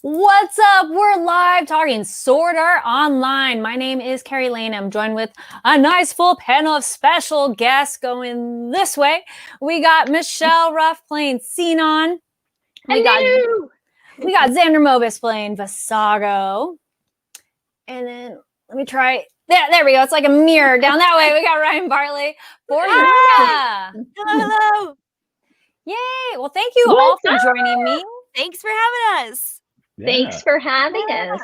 What's up? We're live talking Sword Art Online. My name is Carrie Lane. I'm joined with a nice full panel of special guests going this way. We got Michelle Ruff playing Sinon. Hello! We got Xander Mobus playing Vassago. And then let me try. There we go. It's like a mirror down that way. We got Ryan Bartley for Yuna. Hello. Yay. Well, thank you all for joining me. Thanks for having us. Yeah. Thanks for having us.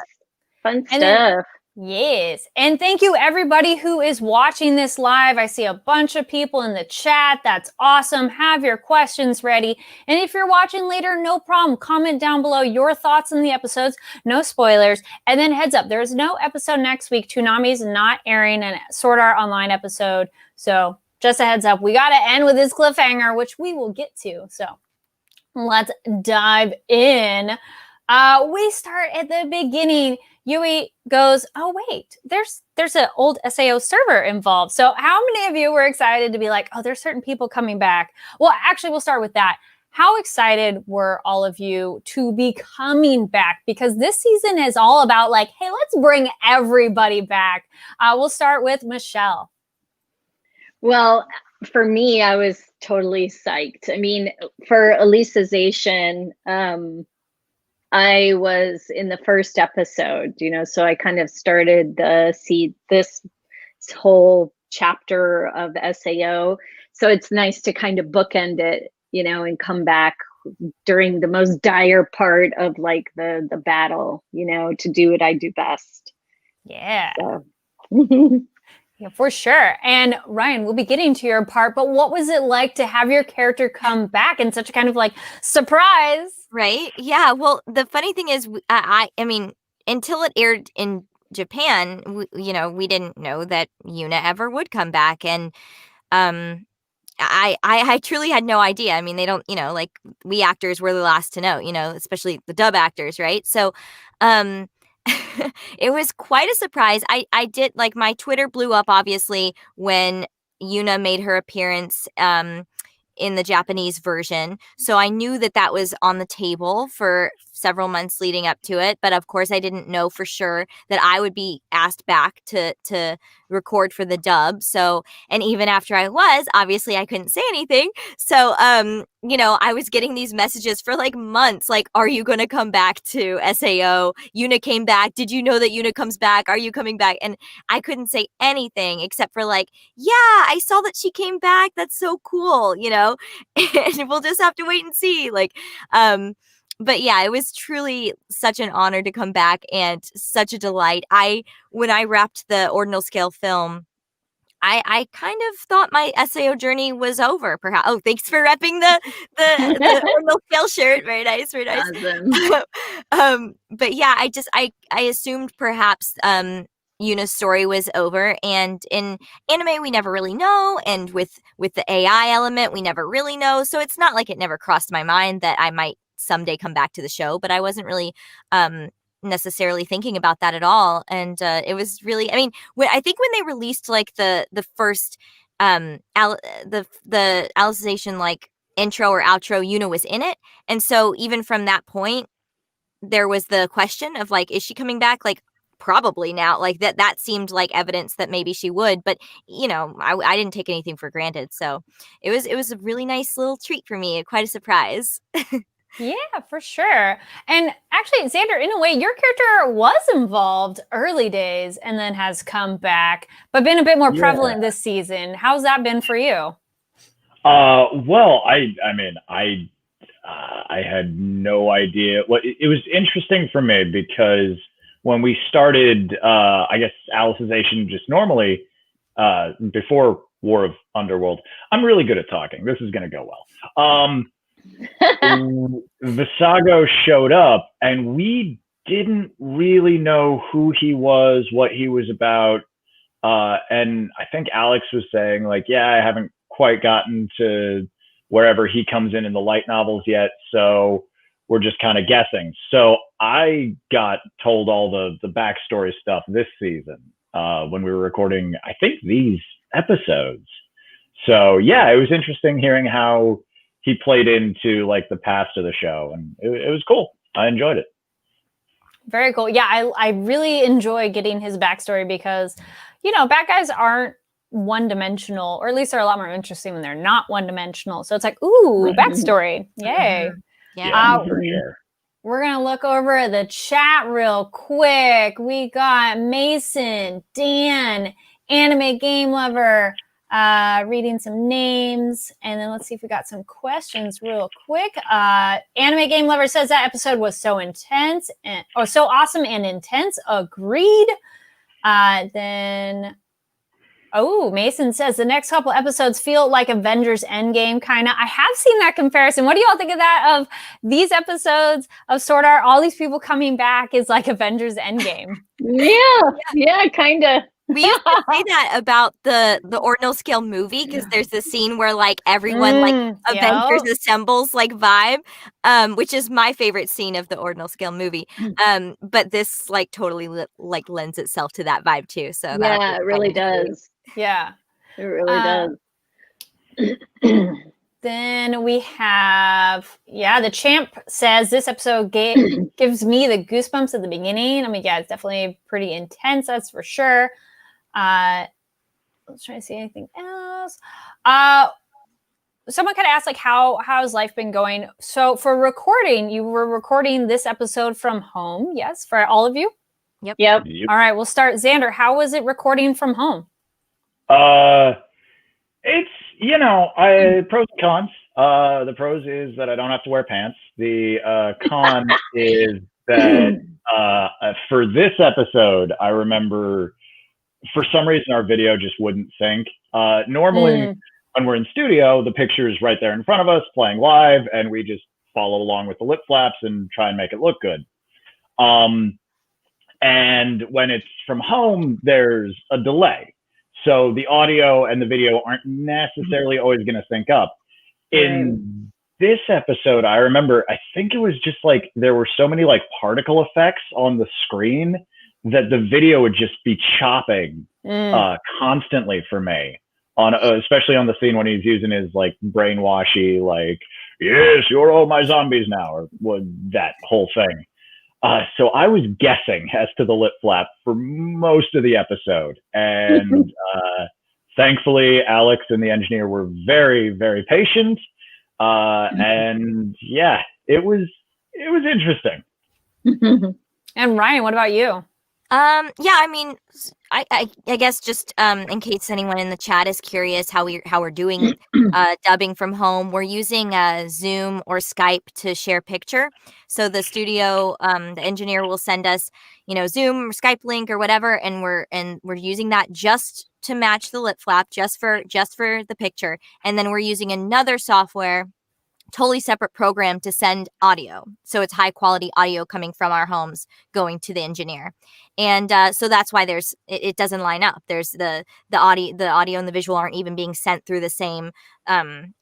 Fun stuff. Then, yes. And thank you everybody who is watching this live. I see a bunch of people in the chat. That's awesome. Have your questions ready. And if you're watching later, no problem. Comment down below your thoughts on the episodes. No spoilers. And then heads up, there's no episode next week. Toonami's not airing a Sword Art Online episode. So just a heads up. We got to end with this cliffhanger, which we will get to. So let's dive in. We start at the beginning. Yui goes, oh, wait, there's an old SAO server involved. So how many of you were excited to be like, oh, there's certain people coming back? Well, actually, we'll start with that. How excited were all of you to be coming back? Because this season is all about like, hey, let's bring everybody back. We'll start with Michelle. Well, for me, I was totally psyched. I mean, for Alicization, I was in the first episode, so I kind of started this whole chapter of SAO. So it's nice to kind of bookend it, and come back during the most dire part of like the battle, to do what I do best. Yeah. So. Yeah, for sure. And Ryan, we'll be getting to your part, but what was it like to have your character come back in such a kind of like surprise? Right? Yeah. Well, the funny thing is, I mean, until it aired in Japan, we didn't know that Yuna ever would come back. And I truly had no idea. I mean, they don't, like we actors were the last to know, especially the dub actors, right? So, it was quite a surprise. I did, like, my Twitter blew up, obviously, when Yuna made her appearance in the Japanese version. So I knew that was on the table for several months leading up to it. But of course, I didn't know for sure that I would be asked back to record for the dub. So, and even after I was, obviously I couldn't say anything. So, I was getting these messages for like months, like, are you going to come back to SAO? Yuna came back. Did you know that Yuna comes back? Are you coming back? And I couldn't say anything except for like, yeah, I saw that she came back. That's so cool, and we'll just have to wait and see. Like, but yeah, it was truly such an honor to come back and such a delight. When I wrapped the Ordinal Scale film, I kind of thought my SAO journey was over, perhaps. Oh, thanks for repping the Ordinal Scale shirt. Very nice, very nice. Awesome. But yeah, I assumed perhaps Yuna's story was over, and in anime we never really know, and with the AI element we never really know. So it's not like it never crossed my mind that I might someday come back to the show, but I wasn't really necessarily thinking about that at all. And it was really, I mean, I think when they released like the first the Alicization like intro or outro, Yuna was in it, and so even from that point there was the question of like, is she coming back? Like, probably now, like that seemed like evidence that maybe she would, but I didn't take anything for granted. So it was a really nice little treat for me, quite a surprise. Yeah, for sure. And actually, Xander, in a way, your character was involved early days and then has come back, but been a bit more prevalent this season. How's that been for you? Well, I mean, I had no idea. Well, it was interesting for me because when we started, I guess, Alicization just normally, before War of Underworld, I'm really good at talking. This is going to go well. Vassago showed up, and we didn't really know who he was, what he was about. And I think Alex was saying, like, yeah, I haven't quite gotten to wherever he comes in the light novels yet, so we're just kind of guessing. So I got told all the backstory stuff this season when we were recording, I think, these episodes. So yeah, it was interesting hearing how he played into like the past of the show, and it was cool. I enjoyed it. Very cool. Yeah, I really enjoy getting his backstory because, bad guys aren't one-dimensional, or at least they're a lot more interesting when they're not one-dimensional. So it's like, ooh, Right. backstory. Yay. Yeah. For sure. We're going to look over the chat real quick. We got Mason, Dan, Anime Game Lover, reading some names. And then let's see if we got some questions real quick. Anime Game Lover says that episode was so intense so awesome and intense. Agreed. Mason says the next couple episodes feel like Avengers Endgame, kind of. I have seen that comparison. What do y'all think of that? Of these episodes of Sword Art, all these people coming back is like Avengers Endgame. Yeah, kind of. We used to say that about the ordinal scale movie because there's this scene where like everyone like Avengers assembles like vibe, which is my favorite scene of the ordinal scale movie. But this like totally like lends itself to that vibe too. So it really does. Yeah, it really does. Then we have, the champ says this episode gives me the goosebumps at the beginning. I mean, yeah, it's definitely pretty intense, that's for sure. Let's try to see anything else. Someone kind of asked, like, how's life been going? So for recording, you were recording this episode from home, yes, for all of you? Yep. All right, we'll start. Xander, how was it recording from home? It's, pros and cons. The pros is that I don't have to wear pants. The con is that for this episode, I remember for some reason our video just wouldn't sync. Normally when we're in studio, the picture is right there in front of us playing live and we just follow along with the lip flaps and try and make it look good. And when it's from home, there's a delay. So the audio and the video aren't necessarily always going to sync up. In this episode, I remember, I think it was just like there were so many like particle effects on the screen that the video would just be chopping constantly for me. Especially on the scene when he's using his like brainwashy, like, yes, you're all my zombies now, or that whole thing. So I was guessing as to the lip flap for most of the episode. And thankfully, Alex and the engineer were very, very patient. And yeah, it was interesting. And Ryan, what about you? I mean, I guess just in case anyone in the chat is curious how we're doing dubbing from home, we're using Zoom or Skype to share picture. So the studio, the engineer will send us, Zoom or Skype link or whatever, and we're using that just to match the lip flap, just for the picture, and then we're using another software, totally separate program, to send audio. So it's high quality audio coming from our homes going to the engineer. And so that's why it doesn't line up. There's the audio and the visual aren't even being sent through the same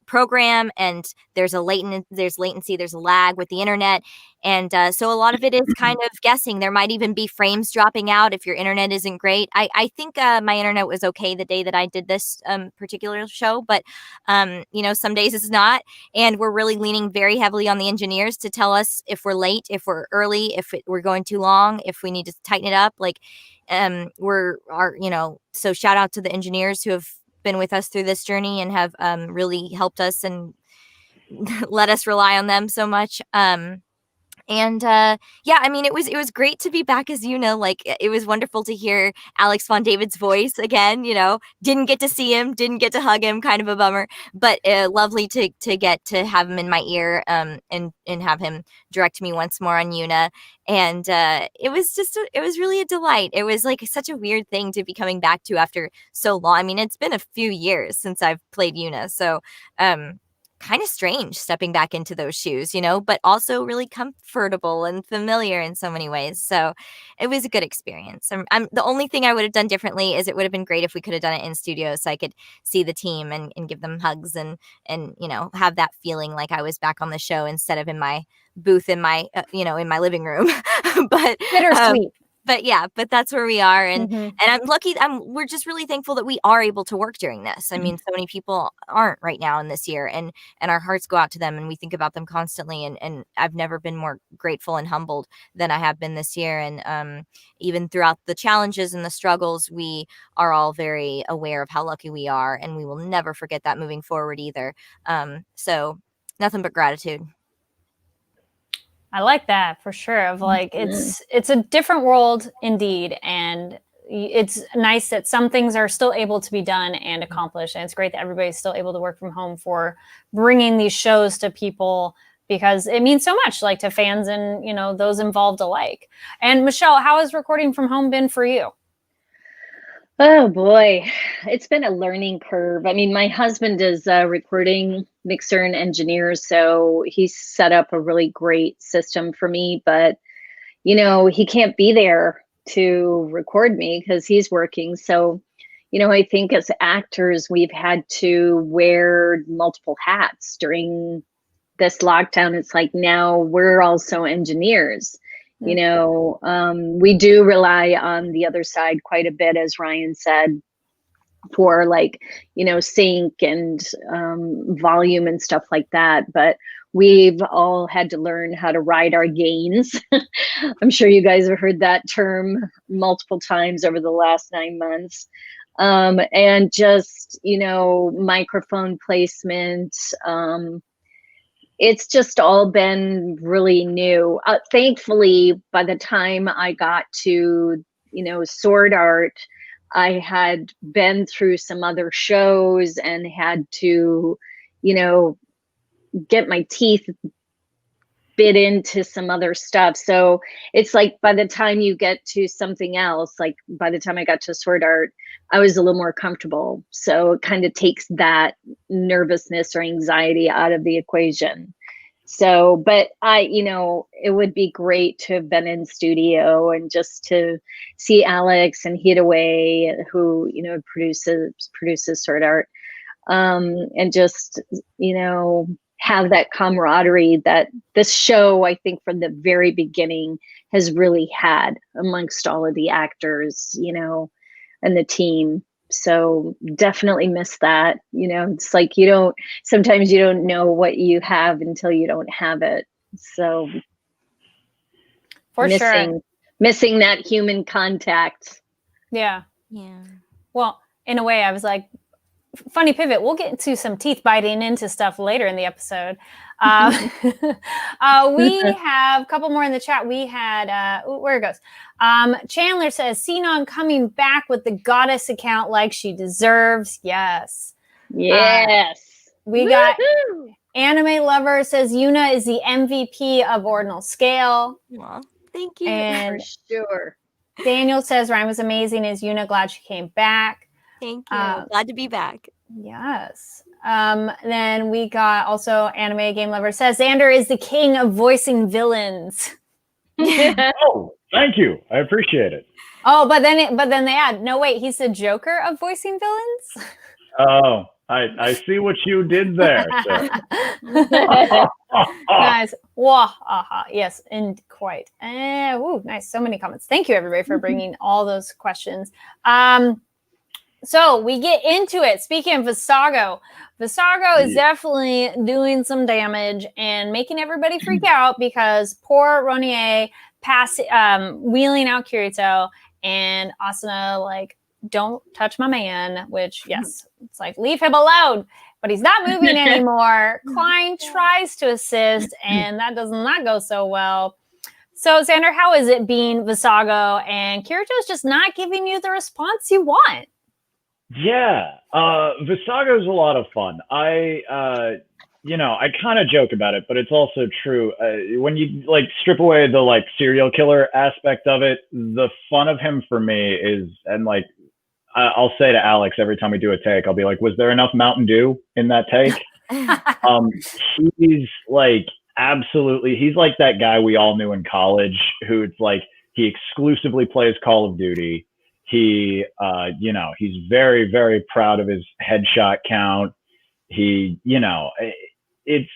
program, and there's latency, there's a lag with the internet. And so a lot of it is kind of guessing. There might even be frames dropping out if your internet isn't great. I think my internet was okay the day that I did this particular show, but some days it's not. And we're really leaning very heavily on the engineers to tell us if we're late, if we're early, if we're going too long, if we need to tighten it up. So shout out to the engineers who have been with us through this journey and have really helped us and let us rely on them so much. I mean, it was great to be back as Yuna. Like, it was wonderful to hear Alex Von David's voice again. Didn't get to see him, didn't get to hug him, kind of a bummer, but lovely to get to have him in my ear and have him direct me once more on Yuna. And it was really a delight. It was like such a weird thing to be coming back to after so long. I mean, it's been a few years since I've played Yuna, so kind of strange stepping back into those shoes, but also really comfortable and familiar in so many ways. So it was a good experience. The only thing I would have done differently is it would have been great if we could have done it in studio so I could see the team and give them hugs and have that feeling like I was back on the show instead of in my booth in my in my living room. But bittersweet. but that's where we are, and Mhm. I'm lucky. We're just really thankful that we are able to work during this. I mean, so many people aren't right now in this year, and our hearts go out to them, and we think about them constantly. And I've never been more grateful and humbled than I have been this year. And even throughout the challenges and the struggles, we are all very aware of how lucky we are, and we will never forget that moving forward either. So nothing but gratitude. I like that for sure. Of like, it's a different world indeed, and it's nice that some things are still able to be done and accomplished, and it's great that everybody's still able to work from home for bringing these shows to people, because it means so much, like to fans and those involved alike. And Michelle, how has recording from home been for you? Oh boy, it's been a learning curve. I mean, my husband is a recording mixer and engineer, so he's set up a really great system for me, but he can't be there to record me because he's working. So, I think as actors, we've had to wear multiple hats during this lockdown. It's like now we're also engineers. We do rely on the other side quite a bit, as Ryan said, for like, sync and volume and stuff like that. But we've all had to learn how to ride our gains. I'm sure you guys have heard that term multiple times over the last 9 months. And just, microphone placement, it's just all been really new. Thankfully, by the time I got to, Sword Art, I had been through some other shows and had to, get my teeth bit into some other stuff. So it's like by the time you get to something else, like by the time I got to Sword Art, I was a little more comfortable. So it kind of takes that nervousness or anxiety out of the equation. So, but it would be great to have been in studio and just to see Alex and Hideaway, who, produces Sword Art, and just, have that camaraderie that this show, I think from the very beginning, has really had amongst all of the actors, and the team. So definitely miss that. It's like sometimes you don't know what you have until you don't have it. So For sure. Missing that human contact. Yeah. Yeah. Well, in a way, I was like, funny pivot. We'll get into some teeth biting into stuff later in the episode. We have a couple more in the chat. We had, where it goes. Chandler says, Sinon coming back with the goddess account like she deserves. Yes. Yes. We got Anime Lover says, Yuna is the MVP of Ordinal Scale. Well, thank you. And for sure. Daniel says, Ryan was amazing. Is Yuna glad she came back? Thank you. Glad to be back. Yes. Then we got also Anime Game Lover says Xander is the king of voicing villains. Oh, thank you. I appreciate it. Oh, but then they add, no wait, he's the Joker of voicing villains? Oh, I see what you did there, sir. Nice. Wah, yes, and quite. Nice. So many comments. Thank you, everybody, for bringing all those questions. So we get into it. Speaking of Vassago is definitely doing some damage and making everybody freak out because poor Ronier wheeling out Kirito, and Asuna like, don't touch my man, which yes, it's like leave him alone, but he's not moving anymore. Klein tries to assist and that does not go so well. So Xander, how is it being Vassago and Kirito's just not giving you the response you want? Yeah, Vassago's a lot of fun. I kind of joke about it, but it's also true. When you like strip away the like serial killer aspect of it, the fun of him for me is, and like I'll say to Alex every time we do a take, I'll be like, was there enough Mountain Dew in that take? He's like absolutely, he's like that guy we all knew in college who it's like he exclusively plays Call of Duty. He, he's very, very proud of his headshot count. He, it's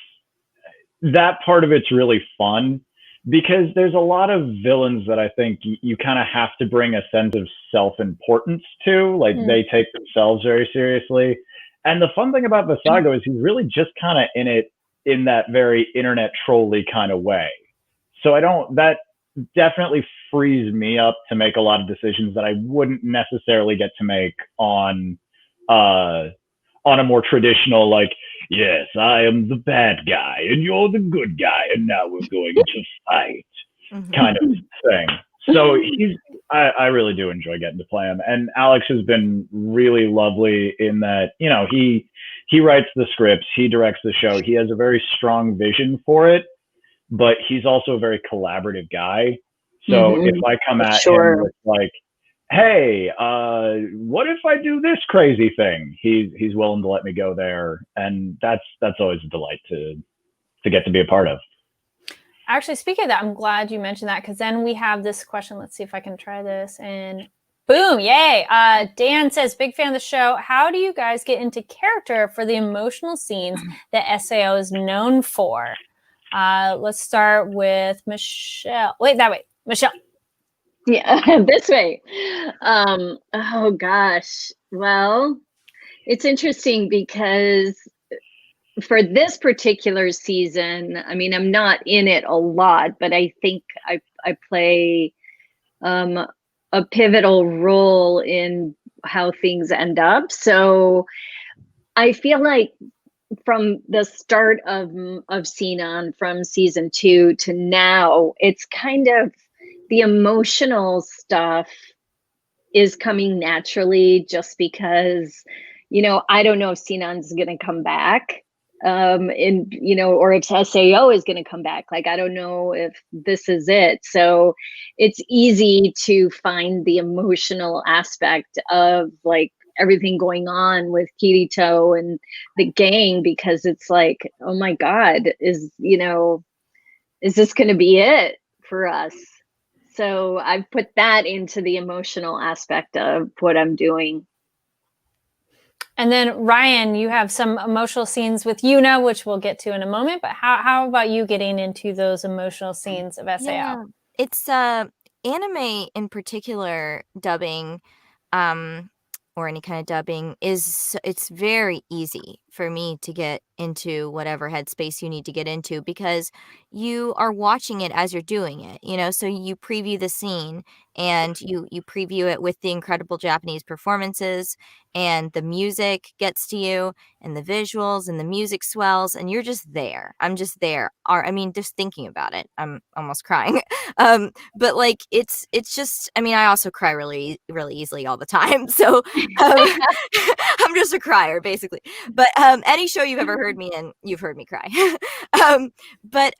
that part of it's really fun. because there's a lot of villains that I think you kind of have to bring a sense of self-importance to. Like they take themselves very seriously. And the fun thing about Vassago is he's really just kind of in it in that very internet trolly kind of way. So that definitely frees me up to make a lot of decisions that I wouldn't necessarily get to make on a more traditional, like, yes, I am the bad guy and you're the good guy and now we're going to fight kind of thing. So I really do enjoy getting to play him. And Alex has been really lovely in that, you know, he writes the scripts, he directs the show. He has a very strong vision for it, but he's also a very collaborative guy. So if I come at him with like, hey, what if I do this crazy thing? He's willing to let me go there. And that's always a delight to get to be a part of. Actually, speaking of that, I'm glad you mentioned that, because then we have this question. Let's see if I can try this. And boom, yay. Dan says, big fan of the show. How do you guys get into character for the emotional scenes that SAO is known for? Let's start with Michelle. Wait, that way. Michelle. Yeah, this way. Oh, gosh. Well, it's interesting because for this particular season, I mean, I'm not in it a lot, but I think I play a pivotal role in how things end up. So I feel like from the start of Sinon, from season 2 to now, it's kind of the emotional stuff is coming naturally just because, you know, I don't know if Sinon's going to come back. You know, or if SAO is going to come back. Like, I don't know if this is it. So it's easy to find the emotional aspect of like everything going on with Kirito and the gang, because it's like, oh my God, is this going to be it for us? So I've put that into the emotional aspect of what I'm doing. And then Ryan, you have some emotional scenes with Yuna, which we'll get to in a moment. But how about you getting into those emotional scenes of SAO? Yeah. It's anime in particular, dubbing, or any kind of dubbing it's very easy for me to get into whatever headspace you need to get into, because you are watching it as you're doing it, you know. So you preview the scene and you preview it with the incredible Japanese performances, and the music gets to you, and the visuals and the music swells, and you're just there. I'm just there. I mean, just thinking about it, I'm almost crying. But like it's just, I mean, I also cry really, really easily all the time. So I'm just a crier basically. But any show you've ever heard me in, you've heard me cry. But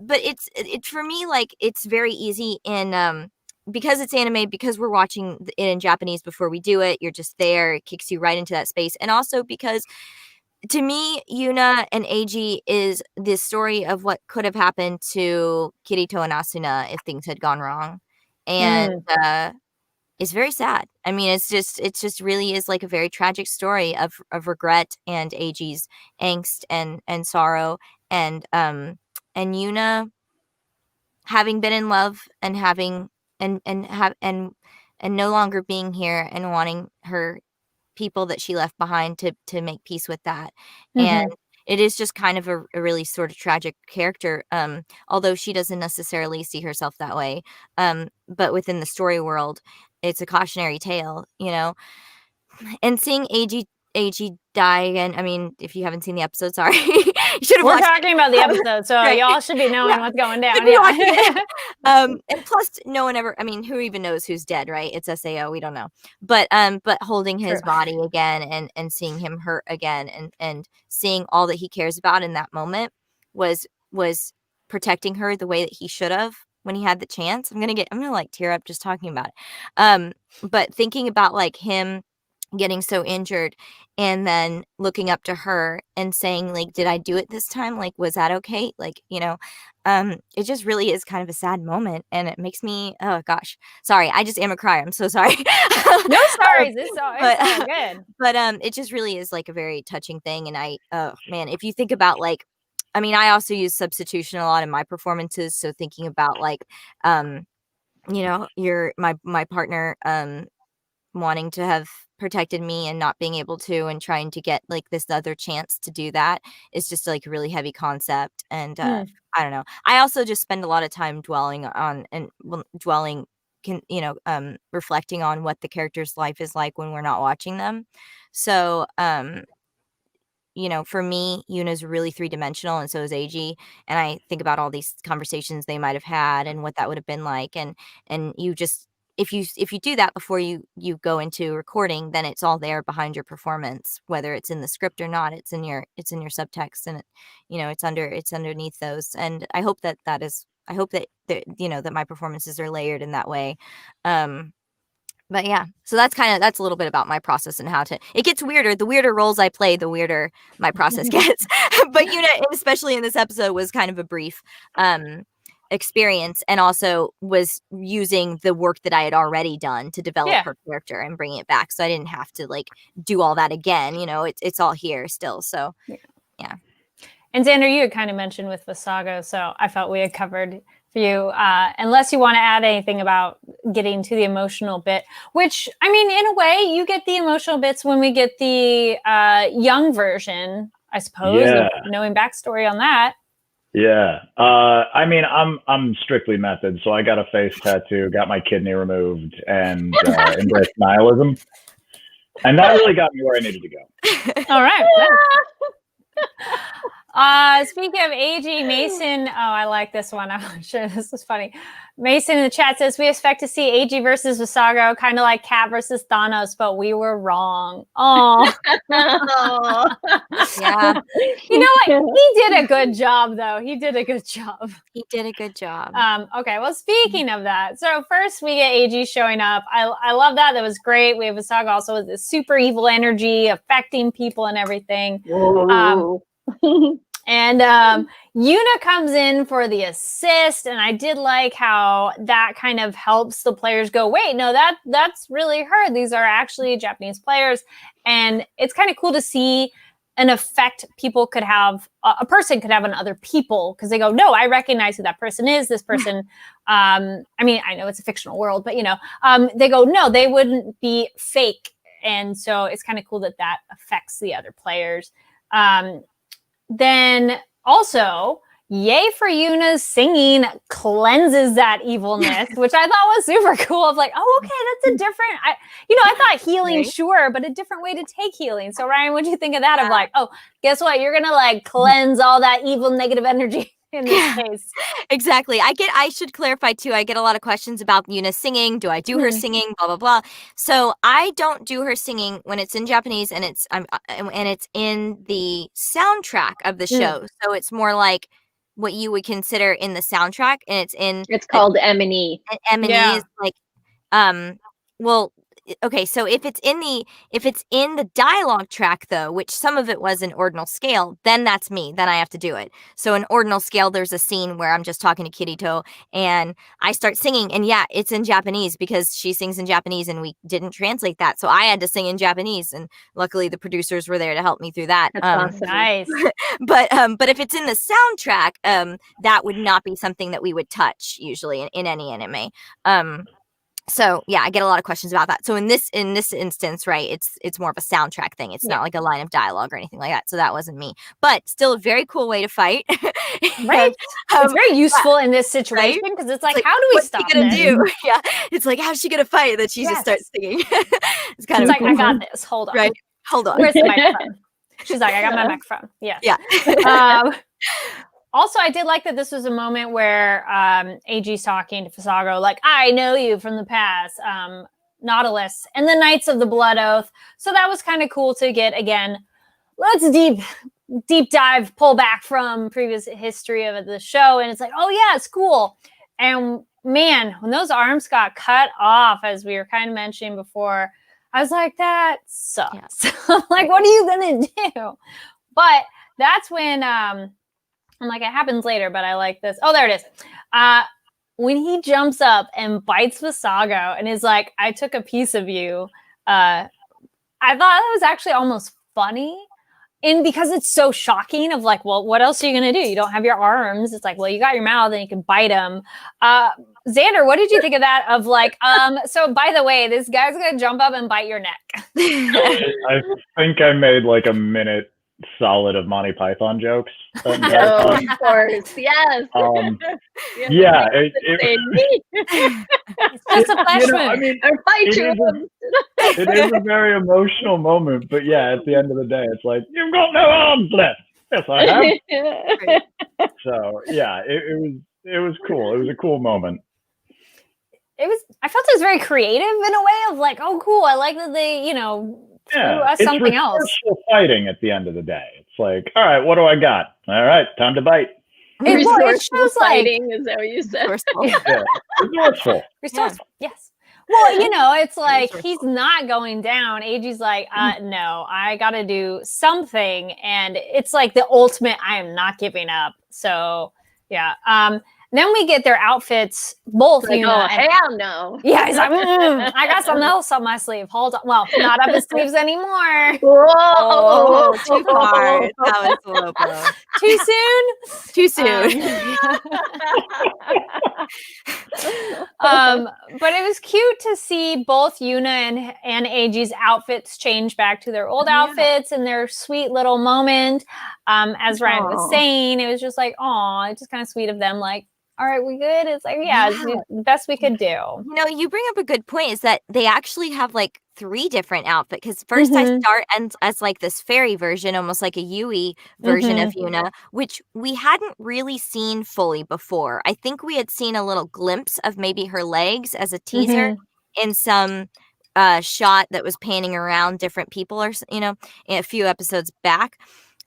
it's for me, like, it's very easy in because it's anime, because we're watching it in Japanese before we do it. You're just there. It kicks you right into that space. And also because to me, Yuna and Eiji is the story of what could have happened to Kirito and Asuna if things had gone wrong. And it's very sad. I mean, it's just really is like a very tragic story of regret and Eiji's angst and sorrow, and Yuna having been in love and having and no longer being here, and wanting her people that she left behind to make peace with that. And it is just kind of a really sort of tragic character, although she doesn't necessarily see herself that way, but within the story world, it's a cautionary tale, you know. And seeing Eiji die again, I mean, if you haven't seen the episode, sorry. You should have We're watched talking about the episode, so right. Y'all should be knowing what's going down. And plus, no one ever, I mean, who even knows who's dead, right? It's SAO, we don't know. But holding his body again and seeing him hurt again, and seeing all that he cares about in that moment was protecting her the way that he should have when he had the chance. I'm gonna like tear up just talking about it. But thinking about like him getting so injured and then looking up to her and saying, like, did I do it this time? Like, was that okay? Like, you know, it just really is kind of a sad moment, and it makes me, oh gosh, sorry, I just am a crier. I'm so sorry. No sorries. It's all good. But it just really is like a very touching thing. And oh man, if you think about like I mean, I also use substitution a lot in my performances. So thinking about like, my partner wanting to have protected me and not being able to, and trying to get like this other chance to do that is just like a really heavy concept. And I don't know. I also just spend a lot of time dwelling on reflecting on what the character's life is like when we're not watching them. So for me, Yuna's really three-dimensional, and so is AG. And I think about all these conversations they might have had and what that would have been like. And you just, if you do that before you go into recording, then it's all there behind your performance, whether it's in the script or not. It's in your subtext, and it's underneath those. And I hope that that my performances are layered in that way. But yeah, so that's a little bit about my process and how it gets weirder. The weirder roles I play, the weirder my process gets. But Yuna, especially in this episode, was kind of a brief experience, and also was using the work that I had already done to develop her character and bring it back. So I didn't have to like do all that again. It's all here still. So yeah. And Xander, you had kind of mentioned with Vassago, so I felt we had covered for you, unless you want to add anything about getting to the emotional bit, which, I mean, in a way, you get the emotional bits when we get the young version, I suppose, of knowing backstory on that. Yeah. I mean, I'm strictly method, so I got a face tattoo, got my kidney removed, and embraced nihilism. And that really got me where I needed to go. All right. Speaking of AG, Mason, I like this one. I'm sure this is funny. Mason in the chat says, we expect to see AG versus Vassago, kind of like Cat versus Thanos, but we were wrong. Oh. Yeah. You know what? He did a good job, though. He did a good job. Okay, well, speaking of that, so first we get AG showing up. I love that. That was great. We have Vassago also with this super evil energy affecting people and everything. And Yuna comes in for the assist, and I did like how that kind of helps the players go, wait, no, that's really her. These are actually Japanese players, and it's kind of cool to see an effect people could have, a person could have on other people, because they go, no, I recognize who that person is. This person, I mean, I know it's a fictional world, but they go, no, they wouldn't be fake, and so it's kind of cool that affects the other players. Then also, yay for Yuna's singing cleanses that evilness, which I thought was super cool. Of like, oh, okay, that's a different. I thought healing, right? Sure, but a different way to take healing. So Ryan, what do you think of that? Of like, oh, guess what? You're gonna like cleanse all that evil, negative energy. In this case. Exactly. I should clarify too. I get a lot of questions about Yuna singing. Do I do her singing? Blah blah blah. So I don't do her singing when it's in Japanese and it's in the soundtrack of the show. So it's more like what you would consider in the soundtrack, and it's called M&E. M&E is like okay, so if it's in the dialogue track though, which some of it was in ordinal scale, then that's me. Then I have to do it. So in ordinal scale, there's a scene where I'm just talking to Kirito and I start singing, and it's in Japanese because she sings in Japanese and we didn't translate that. So I had to sing in Japanese, and luckily the producers were there to help me through that. That's awesome. Nice. But if it's in the soundtrack, that would not be something that we would touch usually in any anime. So yeah, I get a lot of questions about that. So in this instance, right, it's more of a soundtrack thing. It's not like a line of dialogue or anything like that. So that wasn't me, but still a very cool way to fight. Right. It's very useful in this situation because it's like, how do we stop she gonna this? do? Yeah. It's like, how's she gonna fight? That she just starts singing. It's kind of like, cool. I got this. Hold on. Right. Hold on. Where's the microphone? She's like, I got my microphone. Yeah. Yeah. Also, I did like that this was a moment where AG's talking to Vassago, like, I know you from the past, Nautilus, and the Knights of the Blood Oath. So that was kind of cool to get, again, let's deep dive, pull back from previous history of the show. And it's like, oh, yeah, it's cool. And man, when those arms got cut off, as we were kind of mentioning before, I was like, that sucks. Yeah. Like, what are you going to do? But that's when... I'm like, it happens later, but I like this. Oh, there it is. When he jumps up and bites Vassago and is like, I took a piece of you. I thought that was actually almost funny and because it's so shocking of like, well, what else are you going to do? You don't have your arms. It's like, well, you got your mouth and you can bite them. Xander, what did you think of that? Of like, so by the way, this guy's going to jump up and bite your neck. I think I made like a minute solid of Monty Python jokes. Oh, of course, yes. Yeah, It's just a flash wound. I mean, Or bite you. it is a very emotional moment, but yeah, at the end of the day, it's like, you've got no arms left. Yes, I have. So yeah, it was cool. It was a cool moment. I felt it was very creative in a way of like, oh, cool. I like that they, threw us something else. It's fighting at the end of the day. It's like, all right, what do I got? All right, time to bite. It shows like, is that what you said? Resourceful. Resourceful, yes. Well, it's like he's not going down. AG's like, no, I got to do something. And it's like the ultimate, I am not giving up. So, yeah. Then we get their outfits, both. Like, hell no. Yeah, he's like, I got something else up my sleeve. Hold on. Well, not up his sleeves anymor. Whoa, too far. That was a low blow. Too soon? Too soon. But it was cute to see both Yuna and AG's outfits change back to their old outfits and their sweet little moment. As Ryan was saying, it was just like, aw, it's just kind of sweet of them, like, all right, we good? It's like, it's the best we could do. You bring up a good point, is that they actually have like 3 different outfits. Because first I start as like this fairy version, almost like a Yui version of Yuna, which we hadn't really seen fully before. I think we had seen a little glimpse of maybe her legs as a teaser in some shot that was panning around different people, or in a few episodes back,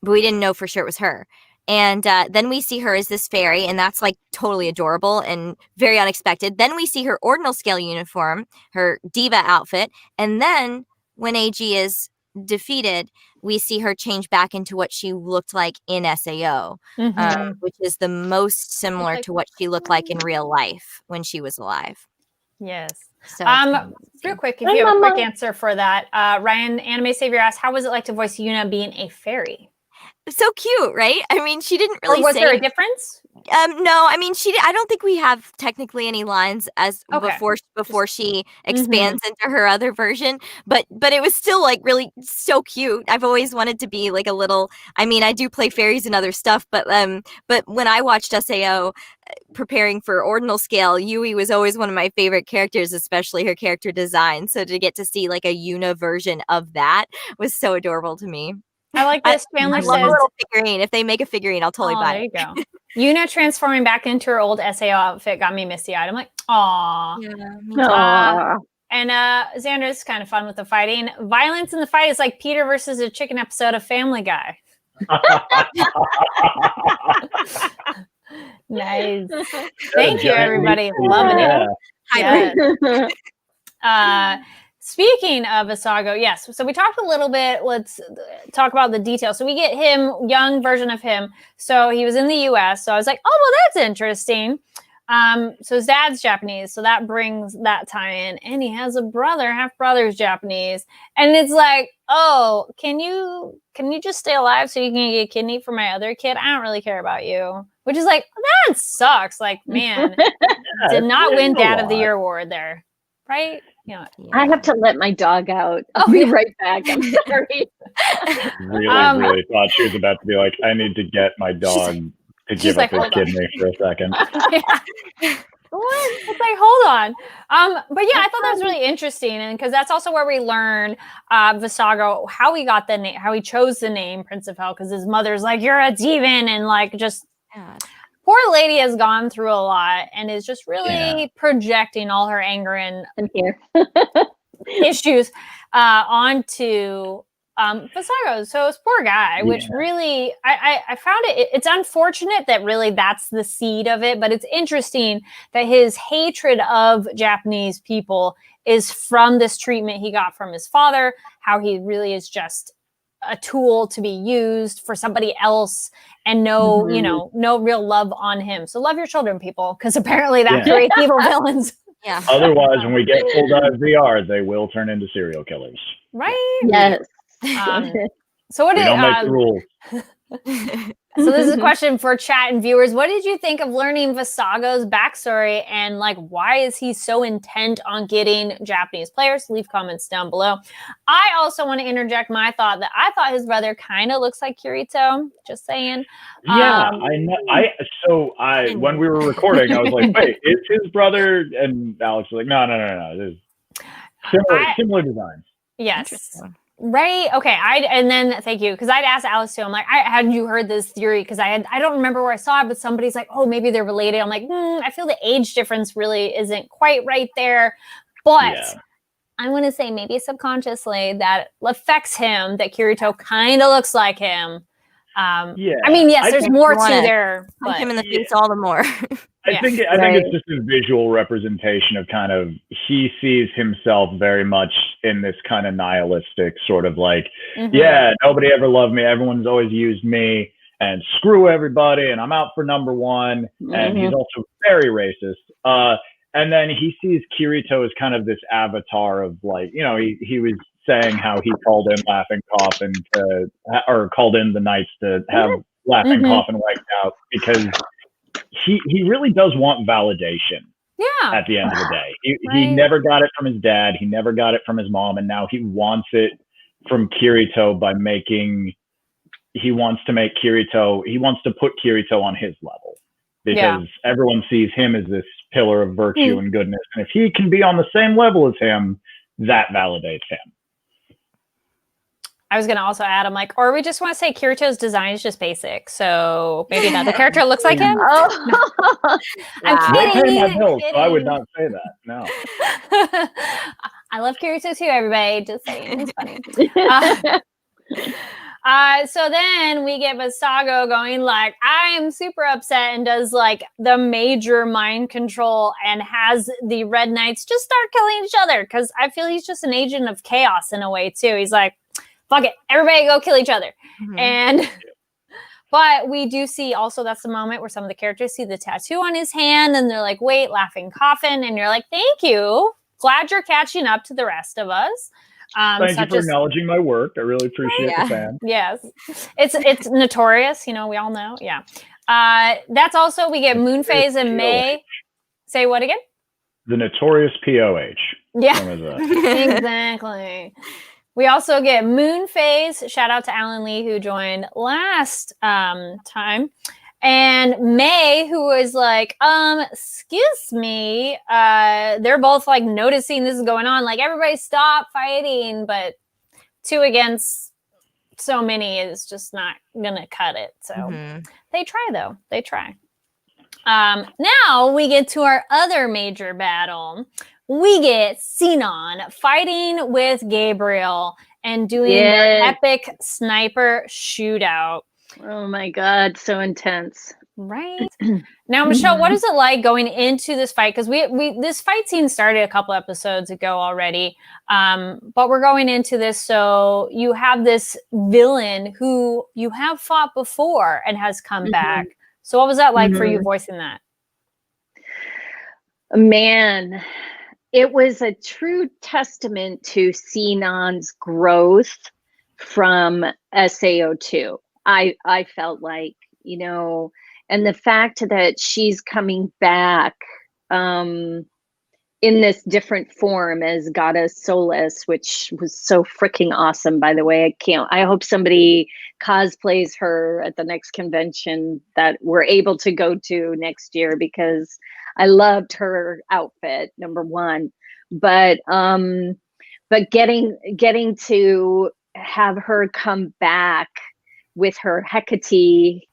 but we didn't know for sure it was her. And then we see her as this fairy, and that's like totally adorable and very unexpected. Then we see her ordinal scale uniform, her diva outfit. And then when AG is defeated, we see her change back into what she looked like in SAO, which is the most similar to what she looked like in real life when she was alive. Yes. So real quick, if you have a quick answer for that, Ryan, Anime Savior asked, how was it like to voice Yuna being a fairy? So cute, right? I mean, she didn't really was there a difference? No, I mean, I don't think we have technically any lines as before she expands into her other version, but it was still like really so cute. I've always wanted to be like a little, I mean, I do play fairies and other stuff, but when I watched SAO preparing for ordinal scale, Yui was always one of my favorite characters, especially her character design. So to get to see like a Yuna version of that was so adorable to me. I like this. Chandler says, a little figurine. If they make a figurine, I'll totally buy it. There you go. Yuna transforming back into her old SAO outfit got me misty-eyed. I'm like, aw. Yeah, and Xander is kind of fun with the fighting. Violence in the fight is like Peter versus a chicken episode of Family Guy. Nice. Thank you, everybody. Loving it. Yes. Speaking of Vassago, yes. So we talked a little bit. Let's talk about the details. So we get him, young version of him. So he was in the U.S. So I was like, oh, well, that's interesting. So his dad's Japanese. So that brings that tie in. And he has a brother, half brother's Japanese. And it's like, oh, can you just stay alive so you can get a kidney for my other kid? I don't really care about you. Which is like, that sucks. Like, man, did not win Dad of the Year award there. Right? I have to let my dog out. I'll be right back. I'm sorry. Really thought she was about to be like, I need to get my dog to give up his kidney for a second. What? It's like, hold on. But yeah, I thought that was really interesting, and because that's also where we learn Vassago, how he got the name, how he chose the name Prince of Hell, because his mother's like, you're a demon, and like just. Poor lady has gone through a lot and is just really projecting all her anger and issues onto Vassago. So it's poor guy, which really, I found it's unfortunate that really that's the seed of it, but it's interesting that his hatred of Japanese people is from this treatment he got from his father, how he really is just a tool to be used for somebody else and no real love on him. So love your children, people, because apparently that creates evil villains. Yeah. Otherwise, when we get full dive VR, they will turn into serial killers. Right? Yes. So what We did don't make the rules. So this is a question for chat and viewers. What did you think of learning Vassago's backstory, and like why is he so intent on getting Japanese players? Leave comments down below. I also want to interject my thought that I thought his brother kind of looks like Kirito. Just saying. Yeah, I know. When we were recording, I was like, "Wait, it's his brother?" And Alex was like, "No. There's similar designs." Yes. Right. Okay. And then thank you, because I'd asked Alice too. I'm like, hadn't you heard this theory? Because I don't remember where I saw it, but somebody's like, oh, maybe they're related. I'm like, I feel the age difference really isn't quite right there, but I'm going to say maybe subconsciously that affects him. That Kirito kind of looks like him. I mean, yes, there's more to there. Punch him in the face all the more. I think it's just a visual representation of kind of, he sees himself very much in this kind of nihilistic sort of like, nobody ever loved me. Everyone's always used me, and screw everybody. And I'm out for number one. And he's also very racist. And then he sees Kirito as kind of this avatar of like, he was saying how he called in Laughing Coffin or called in the Knights to have Laughing Coffin wiped out, because he really does want validation. At the end of the day, he never got it from his dad. He never got it from his mom, and now he wants it from Kirito by he wants to put Kirito on his level, because everyone sees him as this pillar of virtue and goodness, and if he can be on the same level as him, that validates him. I was going to also add, I'm like, or we just want to say Kirito's design is just basic. So maybe not. The character looks like him. I'm kidding. They pay my bills, so I would not say that. No. I love Kirito too, everybody. Just saying. It's funny. So then we get Vassago going like, I am super upset, and does like the major mind control and has the Red Knights just start killing each other, because I feel he's just an agent of chaos in a way too. He's like, fuck it, everybody go kill each other. But we do see also, that's the moment where some of the characters see the tattoo on his hand and they're like, wait, Laughing Coffin. And you're like, thank you. Glad you're catching up to the rest of us. Thank you for acknowledging my work. I really appreciate the fan. Yes. It's notorious, we all know. Yeah. That's also, we get Moonphase and May. Say what again? The notorious POH. Yeah. Exactly. We also get Moonphase. Shout out to Alan Lee, who joined last time. And May, who was like, excuse me. They're both like noticing this is going on. Like, everybody stop fighting. But 2 against so many is just not going to cut it. So they try, though. They try. Now we get to our other major battle. We get Sinon fighting with Gabriel and doing their epic sniper shootout. Oh my God, so intense. Right? Now, Michelle, what is it like going into this fight? Because we this fight scene started a couple episodes ago already, but we're going into this. So you have this villain who you have fought before and has come back. So what was that like for you voicing that? Man, it was a true testament to Sinon's growth from SAO2. I felt like, and the fact that she's coming back in this different form as Goddess Solace, which was so freaking awesome, by the way. I hope somebody cosplays her at the next convention that we're able to go to next year, because I loved her outfit, number one. But getting to have her come back with her Hecate,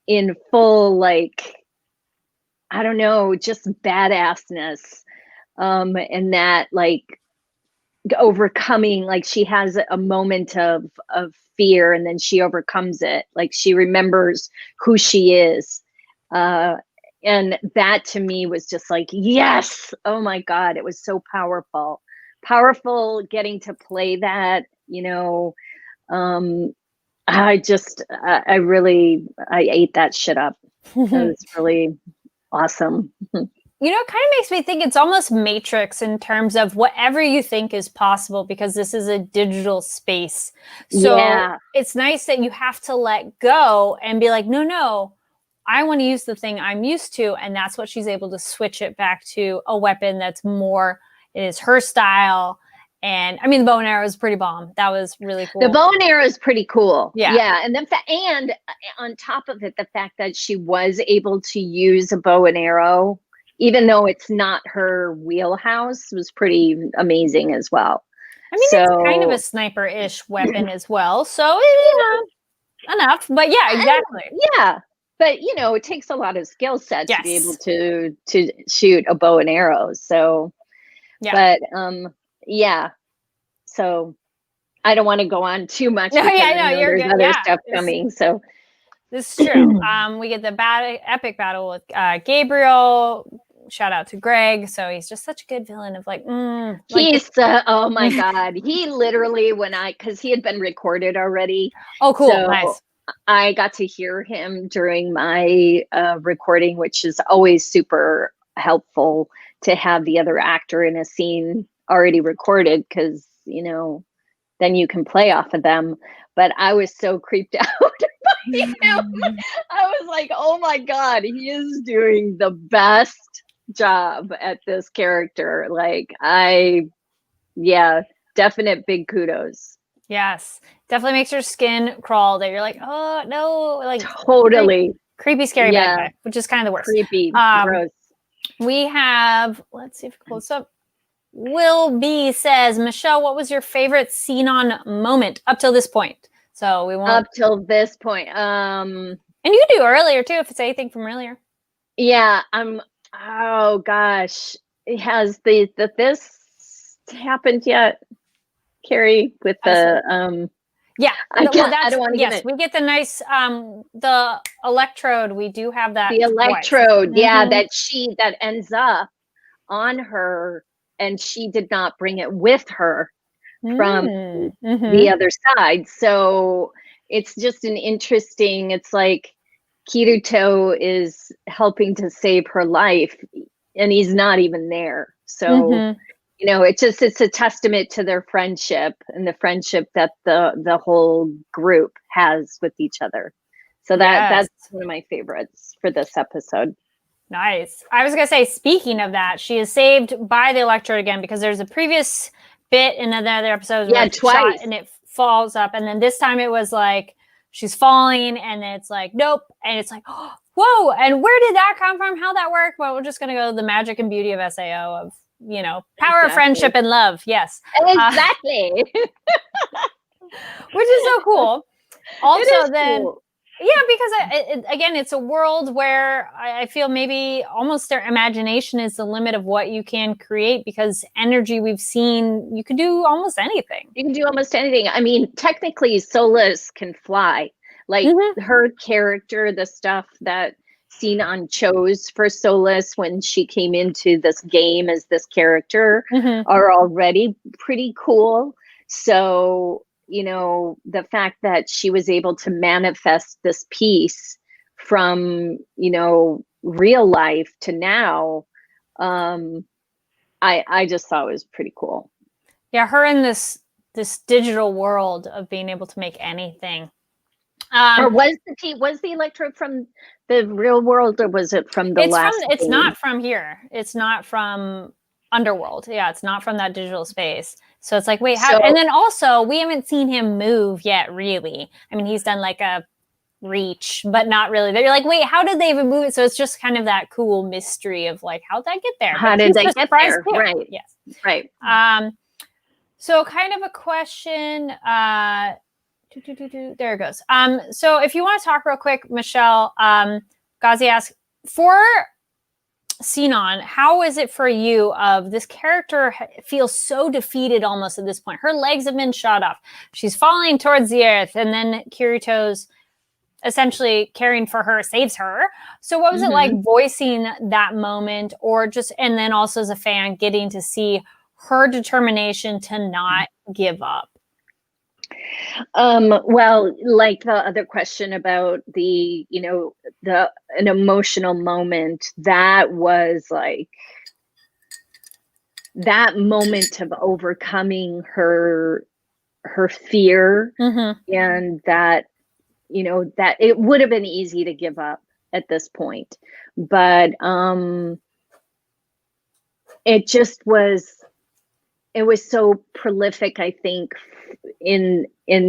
in full, like, I don't know, just badassness. And that, like, overcoming, like, she has a moment of fear and then she overcomes it. Like, she remembers who she is. And that to me was just like, yes, oh my God, it was so powerful. Powerful getting to play that, I ate that shit up. It was really awesome. it kind of makes me think it's almost Matrix in terms of whatever you think is possible, because this is a digital space. So it's nice that you have to let go and be like, no, I want to use the thing I'm used to. And that's what she's able to switch it back to a weapon that's more, it is her style. And I mean, the bow and arrow is pretty bomb. That was really cool. The bow and arrow is pretty cool. Yeah. And and on top of it, the fact that she was able to use a bow and arrow, even though it's not her wheelhouse, was pretty amazing as well. I mean, it's kind of a sniper-ish weapon as well. So enough. But yeah, exactly. But it takes a lot of skill set to be able to shoot a bow and arrow. So so I don't want to go on too much. No, you're there's good. Other stuff coming. So this is true. We get the epic battle with Gabriel. Shout out to Greg. So he's just such a good villain of he's oh my God. He literally, because he had been recorded already. Oh, cool. So nice. I got to hear him during my recording, which is always super helpful to have the other actor in a scene already recorded, because then you can play off of them. But I was so creeped out by him. I was like, oh my God, he is doing the best job at this character. Definite big kudos. Yes, definitely makes your skin crawl that you're like, oh no, totally creepy scary bad guy, which is kind of the worst. Creepy, gross. We have, let's see if it close up. Will B says, Michelle, what was your favorite Sinon moment up till this point? So we won't up till this point. And you can do earlier too, if it's anything from earlier. Yeah, oh gosh. Has this happened yet, Carrie, with the I don't want to get it. We get the nice the electrode. We do have that. The electrode, that ends up on her, and she did not bring it with her from the other side. So it's just an interesting, it's like Kirito is helping to save her life and he's not even there. So it's a testament to their friendship and the friendship that the whole group has with each other. So that's one of my favorites for this episode. Nice. I was going to say, speaking of that, she is saved by the electrode again, because there's a previous bit in another episode where it's twice. shot and it falls up. And then this time it was like, she's falling and it's like, nope. And it's like, oh, whoa. And where did that come from? How'd that work? Well, we're just going to go the magic and beauty of SAO of, power of friendship and love. Yes. Exactly. Which is so cool. Also then, cool. Yeah, because again, it's a world where I feel maybe almost their imagination is the limit of what you can create, because energy we've seen, you can do almost anything. You can do almost anything. I mean, technically, Solus can fly. Her character, the stuff that Sinon chose for Solus when she came into this game as this character are already pretty cool. So the fact that she was able to manifest this piece from, real life to now, I just thought it was pretty cool. Yeah, her in this digital world of being able to make anything. Or was the electrode from the real world, or was it from the last? It's not from here. It's not from Underworld. Yeah, it's not from that digital space. So it's like, wait, how? And then also, we haven't seen him move yet, really. I mean, he's done like a reach, but not really. They're like, wait, how did they even move it? So it's just kind of that cool mystery of like, how'd that get there? How did they get there? Too. Right. Yes. Right. So kind of a question. There it goes. So if you want to talk real quick, Michelle, Ghazi asks, for Sinon, how is it for you of this character feels so defeated almost at this point? Her legs have been shot off. She's falling towards the earth, and then Kirito's essentially caring for her, saves her. So what was it like voicing that moment, or just, and then also as a fan, getting to see her determination to not give up? Well, like the other question about the, an emotional moment, that was like that moment of overcoming her fear, and that, that it would have been easy to give up at this point, but it just was, it was so prolific, I think, in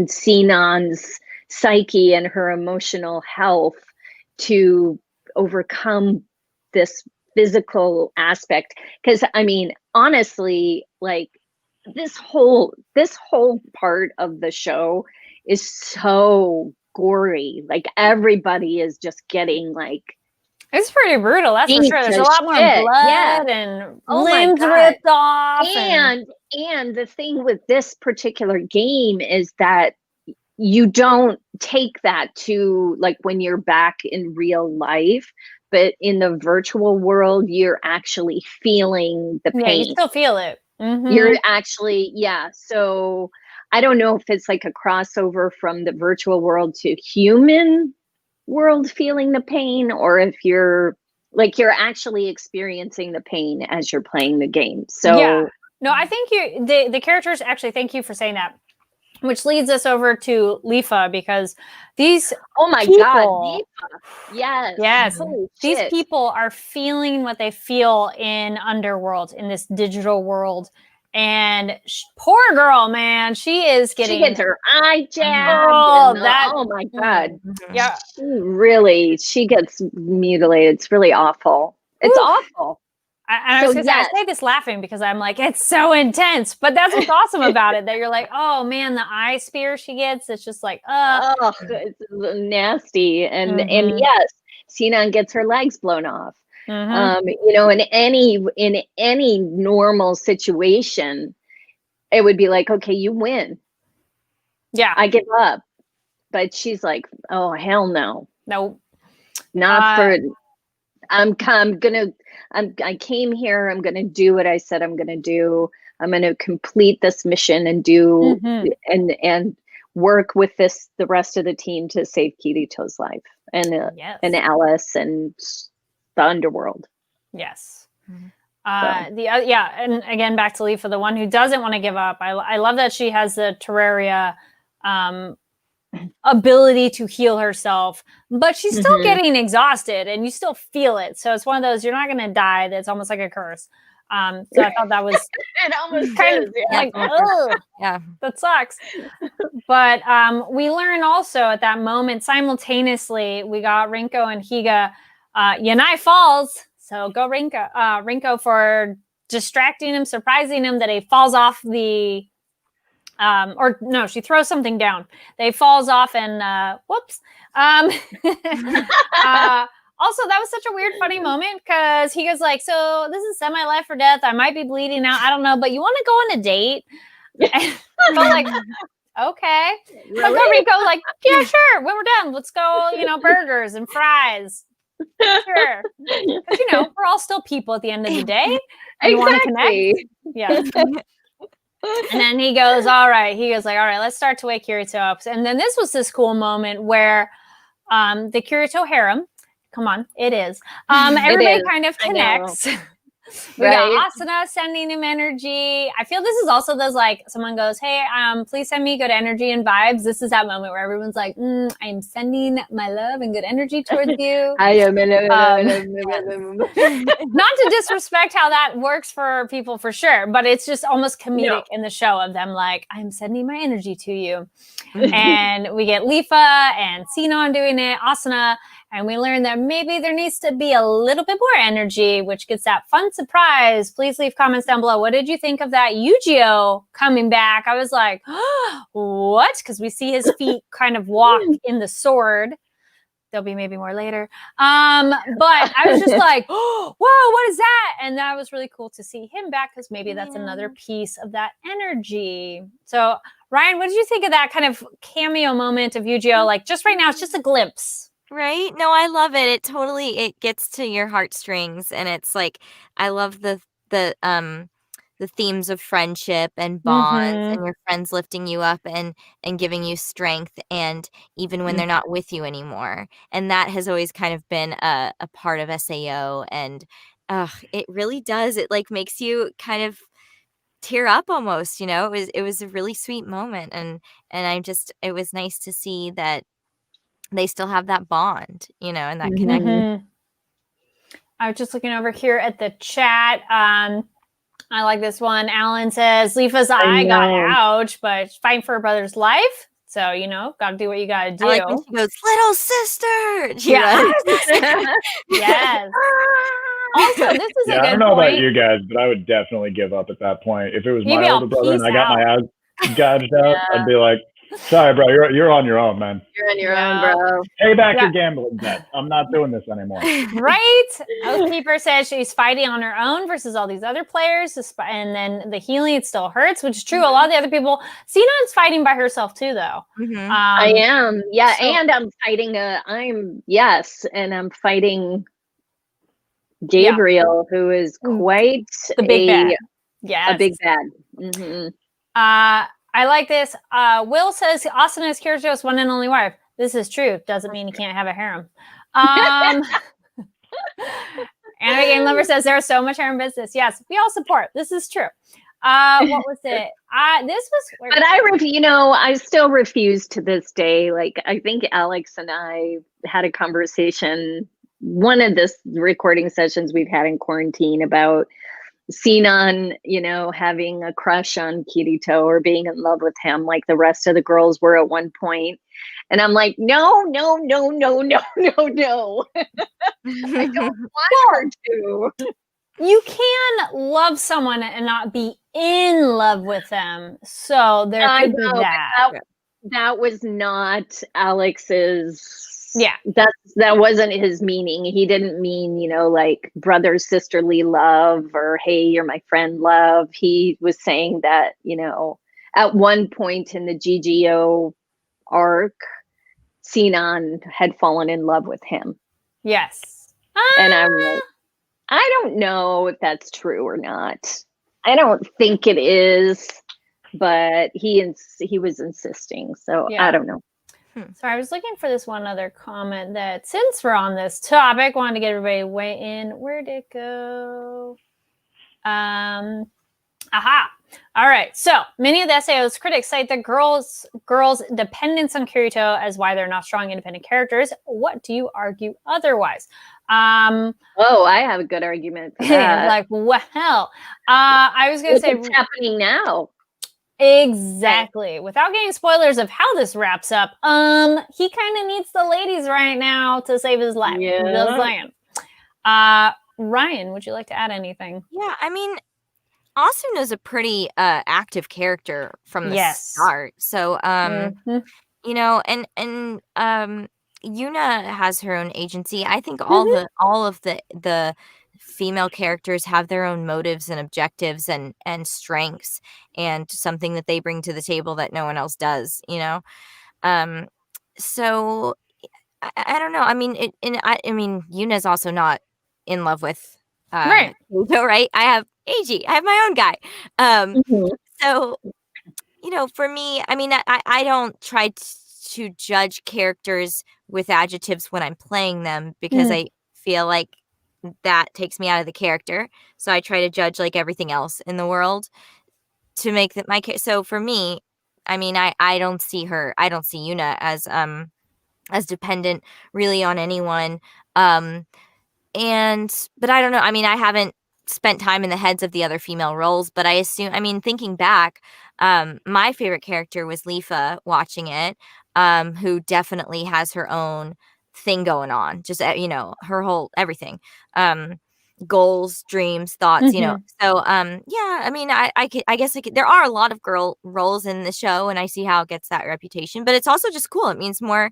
Sinon's psyche and her emotional health to overcome this physical aspect. Because I mean, honestly, like this whole part of the show is so gory. Like everybody is just getting like, it's pretty brutal, that's for sure. There's a lot more blood and limbs ripped off. And the thing with this particular game is that you don't take that to like when you're back in real life, but in the virtual world, you're actually feeling the pain. Yeah, you still feel it. You're actually, so I don't know if it's like a crossover from the virtual world to human world feeling the pain, or if you're actually experiencing the pain as you're playing the game. So yeah, no, I think the characters, actually, thank you for saying that, which leads us over to Lifa, because these God, Lifa. Yes, holy these shit. People are feeling what they feel in Underworld, in this digital world. And poor girl, man, she gets her eye jabbed. Oh my God. Yeah. She gets mutilated. It's really awful. It's awful. I was gonna say, I say this laughing because I'm like, it's so intense, but that's what's awesome about it, that you're like, oh man, the eye spear she gets, it's just like, it's nasty. And yes, Sinon gets her legs blown off. In any normal situation, it would be like, okay, you win. Yeah, I give up. But she's like, oh hell no, no, not for. I came here. I'm gonna do what I said I'm gonna do. I'm gonna complete this mission and do and work with the rest of the team to save Kirito's life and Alice and the Underworld. Yes. And again, back to Lifa, the one who doesn't want to give up. I love that she has the Terraria ability to heal herself, but she's still getting exhausted, and you still feel it. So it's one of those, you're not going to die. That's almost like a curse. So I thought that was it almost kind of like, oh, yeah, that sucks. But we learn also at that moment, simultaneously, we got Rinko and Higa. Yanai falls. So go Rinko for distracting him, surprising him that he falls off the, or no, she throws something down. They falls off and whoops. Also, that was such a weird, funny moment because he goes like, so this is semi-life or death. I might be bleeding out. I don't know, but you want to go on a date? And I'm like, okay. Really? But Rico like, yeah, sure. When we're done, let's go, burgers and fries. Sure. Because, we're all still people at the end of the day. And want to connect. Yeah. And then he goes, all right. He goes like, all right, let's start to wake Kirito up. And then this was this cool moment where the Kirito harem, come on, it is. Everybody kind of connects. We got Asuna sending him energy. I feel this is also those like someone goes, hey, please send me good energy and vibes. This is that moment where everyone's like, I'm sending my love and good energy towards you. I am not to disrespect how that works for people for sure, but it's just almost comedic in the show of them like, I'm sending my energy to you. And we get Lifa and Sinon doing it, Asuna. And we learned that maybe there needs to be a little bit more energy, which gets that fun surprise. Please leave comments down below. What did you think of that Yu-Gi-Oh coming back? I was like, oh, what? Because we see his feet kind of walk in the sword. There'll be maybe more later. But I was just like, oh, whoa, what is that? And that was really cool to see him back because maybe that's another piece of that energy. So, Ryan, what did you think of that kind of cameo moment of Yu-Gi-Oh? Like, just right now, it's just a glimpse. Right? No, I love it. It gets to your heartstrings, and it's like I love the the themes of friendship and bonds Mhm. and your friends lifting you up and giving you strength, and even when they're not with you anymore. And that has always kind of been a part of SAO, and it really does. It like makes you kind of tear up almost, you know. It was a really sweet moment, and it was nice to see that they still have that bond, you know, and that connection. Mhm. I was just looking over here at the chat. I like this one. Alan says, Leafa's eye got ouch, but fighting for her brother's life. So, you know, got to do what you got to do. I like when she goes, little sister. She Yeah. runs. Yes. Also, this is a Yeah, good I don't know about point. you guys, but I would definitely give up at that point. If it was Maybe my I'll older brother and peace I got my out. eyes gouged out, I'd be like, sorry, bro, you're on your own, man. You're on your own, Yeah. bro. Pay back Yeah. your gambling debt. I'm not doing this anymore. Right? Oathkeeper says she's fighting on her own versus all these other players. And then the healing, it still hurts, which is true. A lot of the other people, Sinon's fighting by herself too, though. Mhm. I am. Yeah. so- And I'm fighting and I'm fighting Gabriel, who is quite the big bad. Yes. a big bad. Mm-hmm. I like this. Will says Austin is Kirijo's one and only wife. This is true. Doesn't mean he can't have a harem. Anime Game Lover says there's so much harem business. Yes, we all support. This is true. What was it? This was. But I still refuse to this day. Like, I think Alex and I had a conversation, one of the recording sessions we've had in quarantine, about Sinon, having a crush on Kirito or being in love with him like the rest of the girls were at one point. And I'm like, no. I don't want her to. You can love someone and not be in love with them. So there could be that. That was not Alex's. Yeah. That wasn't his meaning. He didn't mean, like brother, sisterly love or, hey, you're my friend love. He was saying that, at one point in the GGO arc, Sinon had fallen in love with him. Yes. And I'm like, I don't know if that's true or not. I don't think it is, but he was insisting. So Yeah. I don't know. So I was looking for this one other comment that, since we're on this topic, wanted to get everybody weigh in. Where'd it go? Aha. All right. So many of the SAO's critics cite the girls' dependence on Kirito as why they're not strong, independent characters. What do you argue otherwise? I have a good argument for that. Like, well, I was going to say what's happening now. Exactly. Right. Without getting spoilers of how this wraps up, he kind of needs the ladies right now to save his life. Yeah. Just saying. Ryan, would you like to add anything? Yeah, I mean, Asuna's a pretty active character from the start. So, and Yuna has her own agency. I think all of the female characters have their own motives and objectives and strengths and something that they bring to the table that no one else does, so I don't know. I mean, Yuna's also not in love with right. Right? I have AG. I have my own guy. So, for me, I mean, I don't try to judge characters with adjectives when I'm playing them because I feel like that takes me out of the character. So I try to judge like everything else in the world to make that my case. So for me, I mean, I don't see Yuna as dependent really on anyone. But I don't know. I mean, I haven't spent time in the heads of the other female roles, but I assume, I mean, thinking back, my favorite character was Leafa watching it, who definitely has her own thing going on, just her whole everything, goals, dreams, thoughts, so I mean, I guess there are a lot of girl roles in the show, and I see how it gets that reputation, but it's also just cool. It means more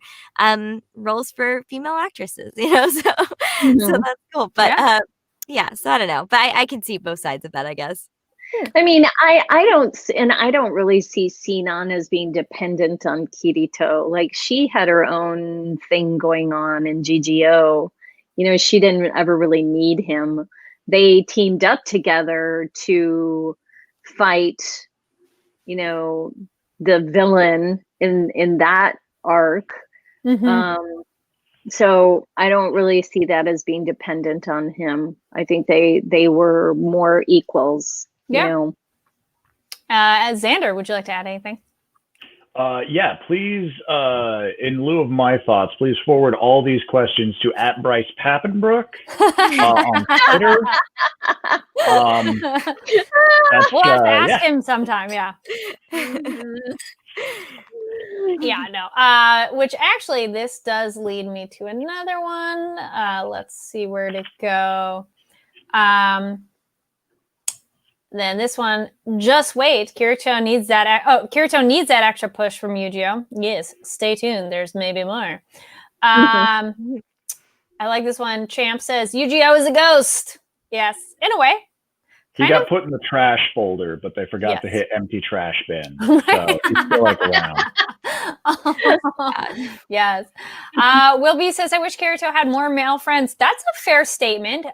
roles for female actresses, so so that's cool. But so I don't know, but I can see both sides of that, I guess. I mean, I don't really see Sinon as being dependent on Kirito. Like, she had her own thing going on in GGO. She didn't ever really need him. They teamed up together to fight, the villain in that arc. Mhm. So I don't really see that as being dependent on him. I think they were more equals, Yeah. Xander, would you like to add anything? Yeah, please, in lieu of my thoughts, please forward all these questions to @BrycePappenbrook on Twitter. We'll have to ask yeah. him sometime. Yeah. Yeah, no. Which actually, this does lead me to another one. Let's see where to go. Then this one, just wait. Kirito needs that. Kirito needs that extra push from Yu-Gi-Oh. Yes, stay tuned. There's maybe more. I like this one. Champ says Yu-Gi-Oh is a ghost. Yes, in a way. He got put in the trash folder, but they forgot to hit empty trash bin. So he's still around. Yes. Will B says, I wish Kirito had more male friends. That's a fair statement.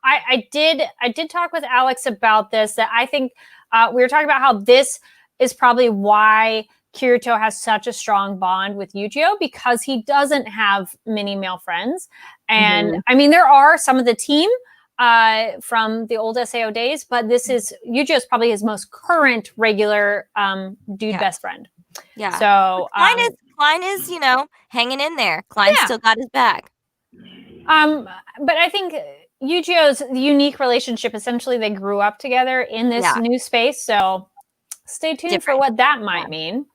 I did talk with Alex about this, that I think we were talking about how this is probably why Kirito has such a strong bond with Yu-Gi-Oh, because he doesn't have many male friends. And I mean, there are some of the team from the old SAO days, but this is Yu-Gi-Oh is probably his most current regular best friend. Yeah. So Klein is, hanging in there. Klein's still got his back. But I think Yu-Gi-Oh's unique relationship, essentially they grew up together in this new space. So stay tuned for what that might mean.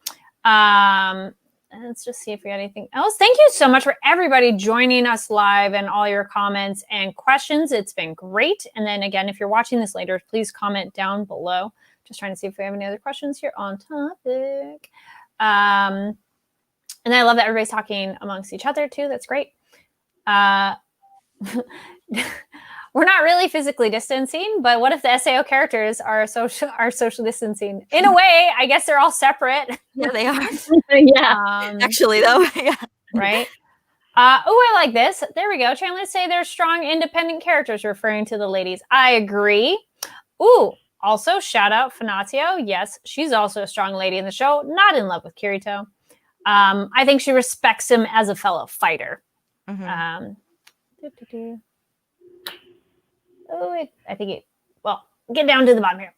Let's just see if we got anything else. Thank you so much for everybody joining us live and all your comments and questions. It's been great. And then again, if you're watching this later, please comment down below. Just trying to see if we have any other questions here on topic. And I love that everybody's talking amongst each other too. That's great. We're not really physically distancing, but what if the SAO characters are social distancing? In a way, I guess they're all separate. Yeah, they are. Yeah. Actually, though. Yeah. Right. I like this. There we go. Chandler say they're strong, independent characters, referring to the ladies. I agree. Ooh, also shout out Fanatio. Yes, she's also a strong lady in the show. Not in love with Kirito. I think she respects him as a fellow fighter. Get down to the bottom here.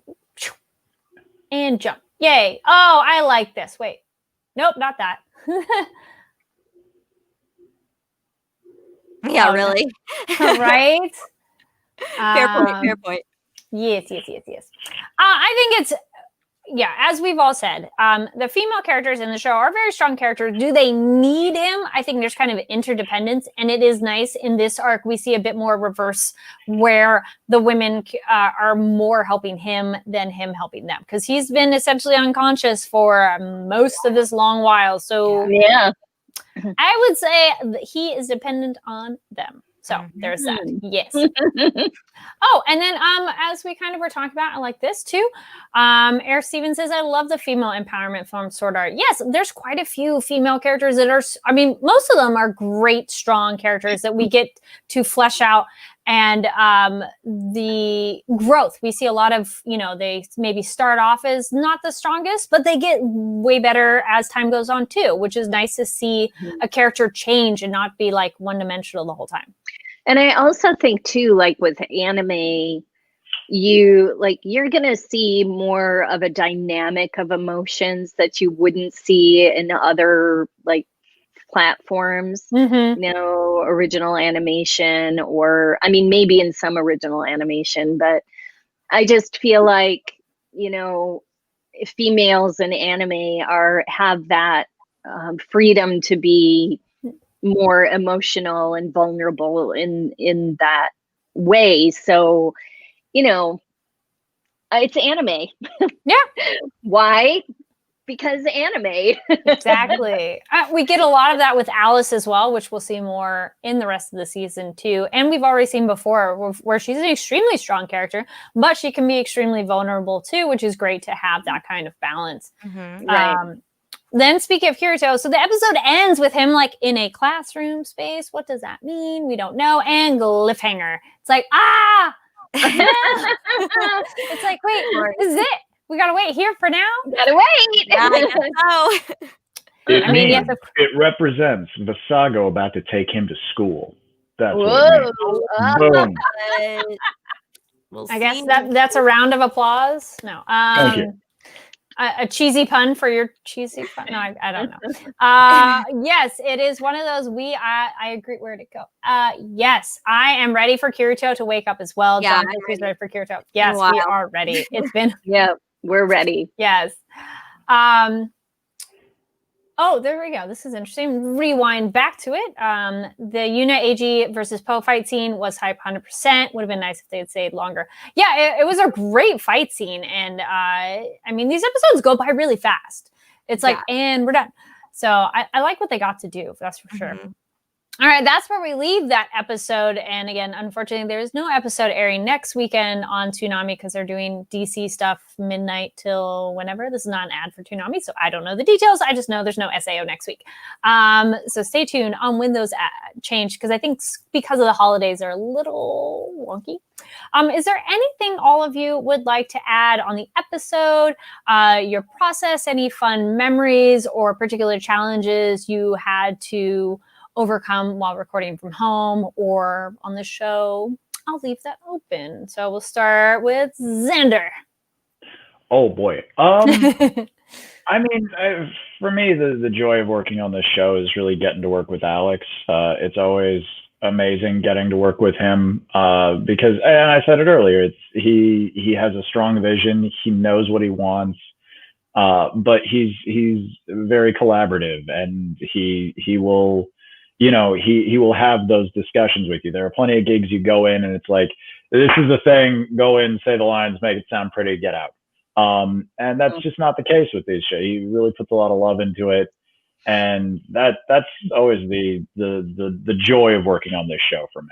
And jump. Yay. Oh, I like this. Wait. Nope, not that. Yeah, really. Right? Fair point. Yes. I think it's, as we've all said, the female characters in the show are very strong characters. Do they need him? I think there's kind of interdependence, and it is nice in this arc. We see a bit more reverse where the women are more helping him than him helping them, because he's been essentially unconscious for most of this long while. So yeah, I would say he is dependent on them. So there's that. Yes. Oh, and then as we kind of were talking about, I like this too. Eric Stevens says, I love the female empowerment from Sword Art. Yes, there's quite a few female characters that are, most of them are great, strong characters that we get to flesh out. And the growth, we see a lot of, they maybe start off as not the strongest, but they get way better as time goes on too, which is nice to see a character change and not be like one-dimensional the whole time. And I also think too, like with anime, you're gonna see more of a dynamic of emotions that you wouldn't see in other like platforms, original animation, or maybe in some original animation, but I just feel like females in anime have that freedom to be more emotional and vulnerable in that way. So it's anime. Yeah. Why? Because anime. Exactly. We get a lot of that with Alice as well, which we'll see more in the rest of the season too. And we've already seen before where she's an extremely strong character, but she can be extremely vulnerable too, which is great to have that kind of balance. Right. Then speaking of Kirito, so the episode ends with him like in a classroom space. What does that mean? We don't know. And cliffhanger. It's like, It's like, wait, this is it. We gotta wait here for now. Gotta wait. Yeah, I guess so. It I mean, means yes, it represents Vassago about to take him to school. That's what Whoa. it means. Boom. But we'll I guess see. that's a round of applause. No. Thank you. A cheesy pun for your cheesy pun. No, I don't know. Yes, it is one of those. I agree. Where'd it go? Yes, I am ready for Kirito to wake up as well. Yeah, John, who's ready for Kirito? Yes, Wow. we are ready. It's been Yep, we're ready. yes. Oh, there we go. This is interesting. Rewind back to it. The Yuna AG versus Poe fight scene was hype 100%. Would have been nice if they had stayed longer. Yeah, it was a great fight scene. And I mean, these episodes go by really fast. It's like, and we're done. So I like what they got to do. That's for sure. All right, that's where we leave that episode. And again, unfortunately, there is no episode airing next weekend on Toonami because they're doing DC stuff midnight till whenever. This is not an ad for Toonami, so I don't know the details. I just know there's no SAO next week. So stay tuned on when those change because I think because of the holidays are a little wonky. Is there anything all of you would like to add on the episode, your process, any fun memories or particular challenges you had to overcome while recording from home or on the show? I'll leave that open. So we'll start with Xander. Oh boy. I mean, for me, the joy of working on this show is really getting to work with Alex. It's always amazing getting to work with him because, and I said it earlier, he has a strong vision. He knows what he wants, but he's very collaborative, and he will. You know, he will have those discussions with you. There are plenty of gigs you go in and it's like, this is the thing, go in, say the lines, make it sound pretty, get out. And that's just not the case with these shows. He really puts a lot of love into it. And that's always the joy of working on this show for me.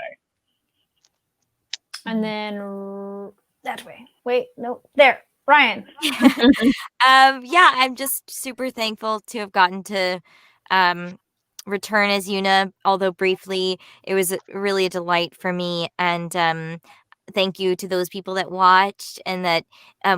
And then that way. Wait, no, there. Ryan. Yeah, I'm just super thankful to have gotten to return as Yuna, although briefly. It was really a delight for me, and thank you to those people that watched and that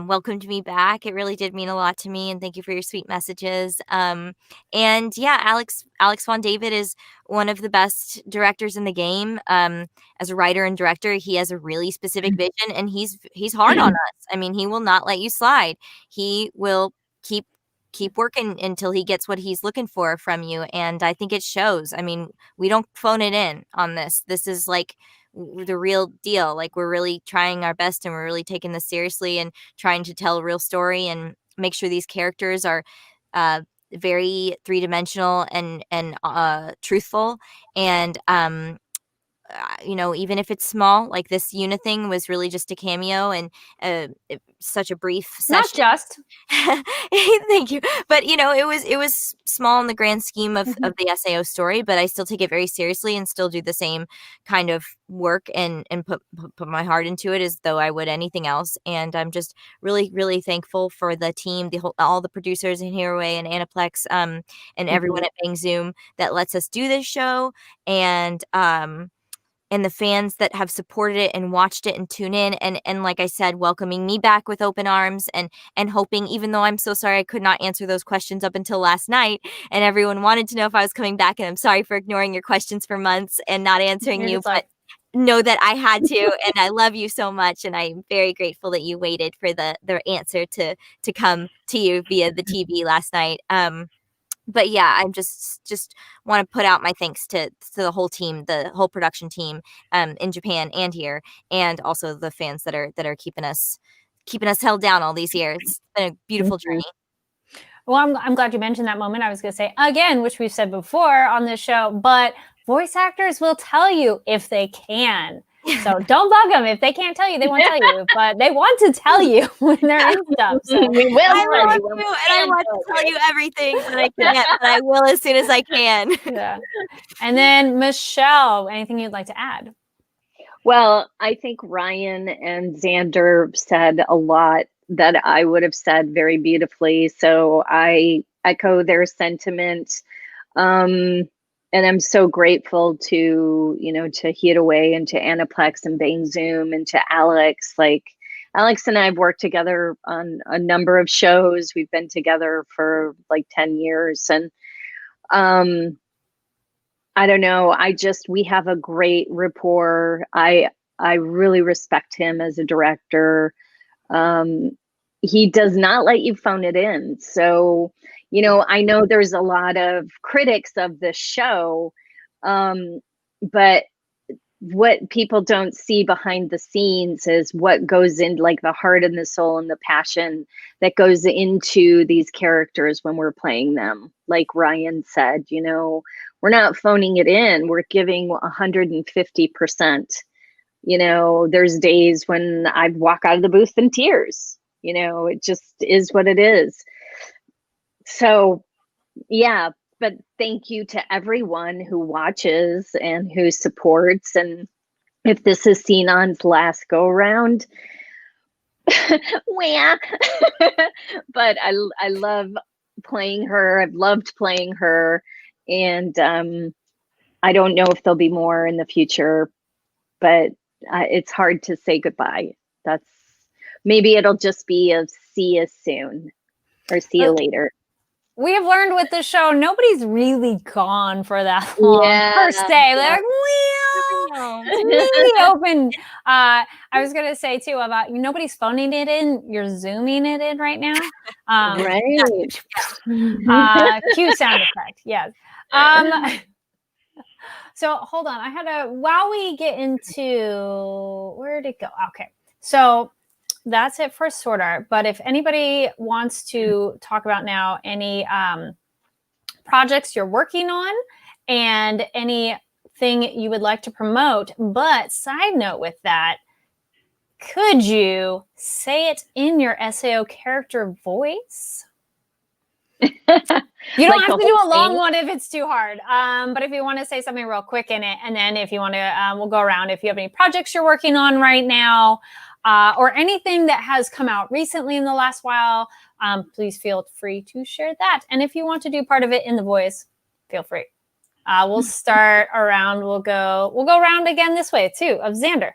welcomed me back. It really did mean a lot to me, and thank you for your sweet messages. And yeah, Alex Von David is one of the best directors in the game. As a writer and director, he has a really specific vision, and he's hard on us. I mean, he will not let you slide. He will keep working until he gets what he's looking for from you, and I think it shows. I mean, we don't phone it in on this. This is like the real deal. Like, we're really trying our best, and we're really taking this seriously and trying to tell a real story and make sure these characters are very three-dimensional and truthful. And you know, even if it's small, like this Yuna thing was really just a cameo and such a brief session. Not just. Thank you. But you know, it was small in the grand scheme of the SAO story, but I still take it very seriously and still do the same kind of work and put my heart into it as though I would anything else. And I'm just really, really thankful for the team, all the producers in Hereway and Aniplex, and everyone at Bang Zoom that lets us do this show, and the fans that have supported it and watched it and tune in, and like I said, welcoming me back with open arms and hoping, even though I'm so sorry I could not answer those questions up until last night, and everyone wanted to know if I was coming back, and I'm sorry for ignoring your questions for months and not answering you, but know that I had to, and I love you so much, and I'm very grateful that you waited for the answer to come to you via the TV last night. But yeah, I'm just want to put out my thanks to the whole team, the whole production team, in Japan and here, and also the fans that are keeping us held down all these years. It's been a beautiful journey. Well, I'm glad you mentioned that moment. I was going to say again, which we've said before on this show, but voice actors will tell you if they can. So don't bug them. If they can't tell you, they won't tell you. But they want to tell you when they're in stuff. So We will. I want to tell you everything, but I can't. But I will as soon as I can. Yeah. And then Michelle, anything you'd like to add? Well, I think Ryan and Xander said a lot that I would have said very beautifully. So I echo their sentiment. I'm so grateful to, to Heat Away and to Aniplex and Bang Zoom and to Alex. Like, Alex and I have worked together on a number of shows. We've been together for like 10 years. And I don't know. We have a great rapport. I really respect him as a director. He does not let you phone it in. So, I know there's a lot of critics of this show, but what people don't see behind the scenes is what goes in, like the heart and the soul and the passion that goes into these characters when we're playing them. Like Ryan said, we're not phoning it in. We're giving 150%. There's days when I'd walk out of the booth in tears. It just is what it is. So, yeah, but thank you to everyone who watches and who supports. And if this is Sinon's last go around, wah. But I love playing her. I've loved playing her. And I don't know if there'll be more in the future, but it's hard to say goodbye. Maybe it'll just be a see you soon or see you later. We have learned with this show, nobody's really gone for that long per se. They're like, well, maybe open. I was going to say too about nobody's phoning it in. You're zooming it in right now. Right. Cue sound effect. Yes. So hold on. While we get into, where did it go? Okay. So that's it for Sword Art. But if anybody wants to talk about now any projects you're working on and anything you would like to promote, but side note with that, could you say it in your SAO character voice? You don't have to do a long one if it's too hard. But if you want to say something real quick in it, and then if you want to, we'll go around. If you have any projects you're working on right now, or anything that has come out recently in the last while, please feel free to share that. And if you want to do part of it in the voice, feel free. We'll start around. We'll go around again this way too, of Xander.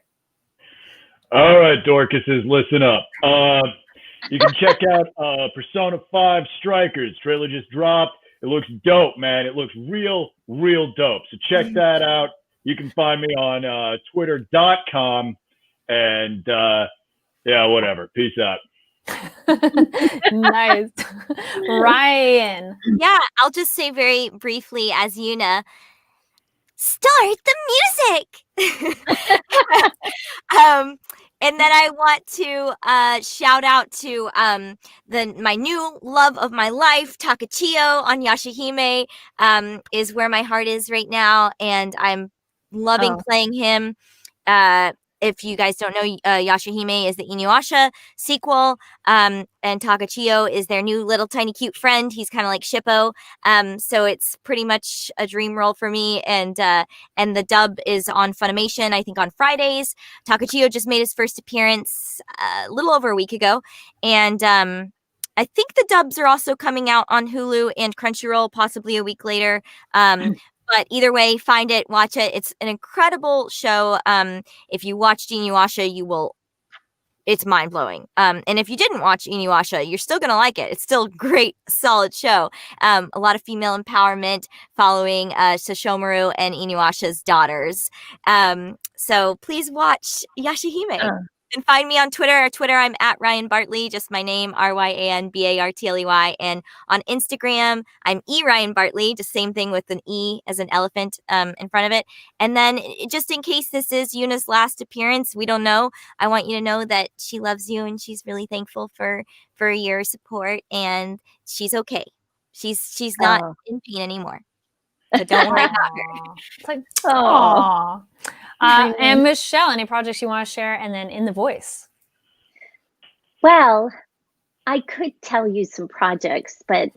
All right, Dorcases, listen up. You can check out Persona 5 Strikers. Trailer just dropped. It looks dope, man. It looks real dope. So check that out. You can find me on twitter.com. And yeah, whatever. Peace out. Nice. Ryan. Yeah, I'll just say very briefly as Yuna, start the music. And then I want to shout out to my new love of my life, Takachio on Yashahime, is where my heart is right now, and I'm loving playing him. If you guys don't know, Yashahime is the Inuyasha sequel, and Takachio is their new little tiny cute friend. He's kind of like Shippo, so it's pretty much a dream role for me. And the dub is on Funimation, I think on Fridays. Takachio just made his first appearance a little over a week ago, and I think the dubs are also coming out on Hulu and Crunchyroll, possibly a week later. But either way, find it, watch it. It's an incredible show. If you watched Inuyasha, it's mind-blowing. And if you didn't watch Inuyasha, you're still going to like it. It's still a great, solid show. A lot of female empowerment following Sesshomaru and Inuyasha's daughters. So please watch Yashahime. You can find me on Twitter. I'm at Ryan Bartley, just my name, RyanBartley. And on Instagram, I'm Ryan Bartley, just same thing with an E as an elephant in front of it. And then just in case this is Yuna's last appearance, we don't know. I want you to know that she loves you and she's really thankful for your support, and she's okay. She's not in pain anymore. So don't worry about her. It's like, aww. And Michelle, any projects you want to share, and then in the voice? Well, I could tell you some projects, but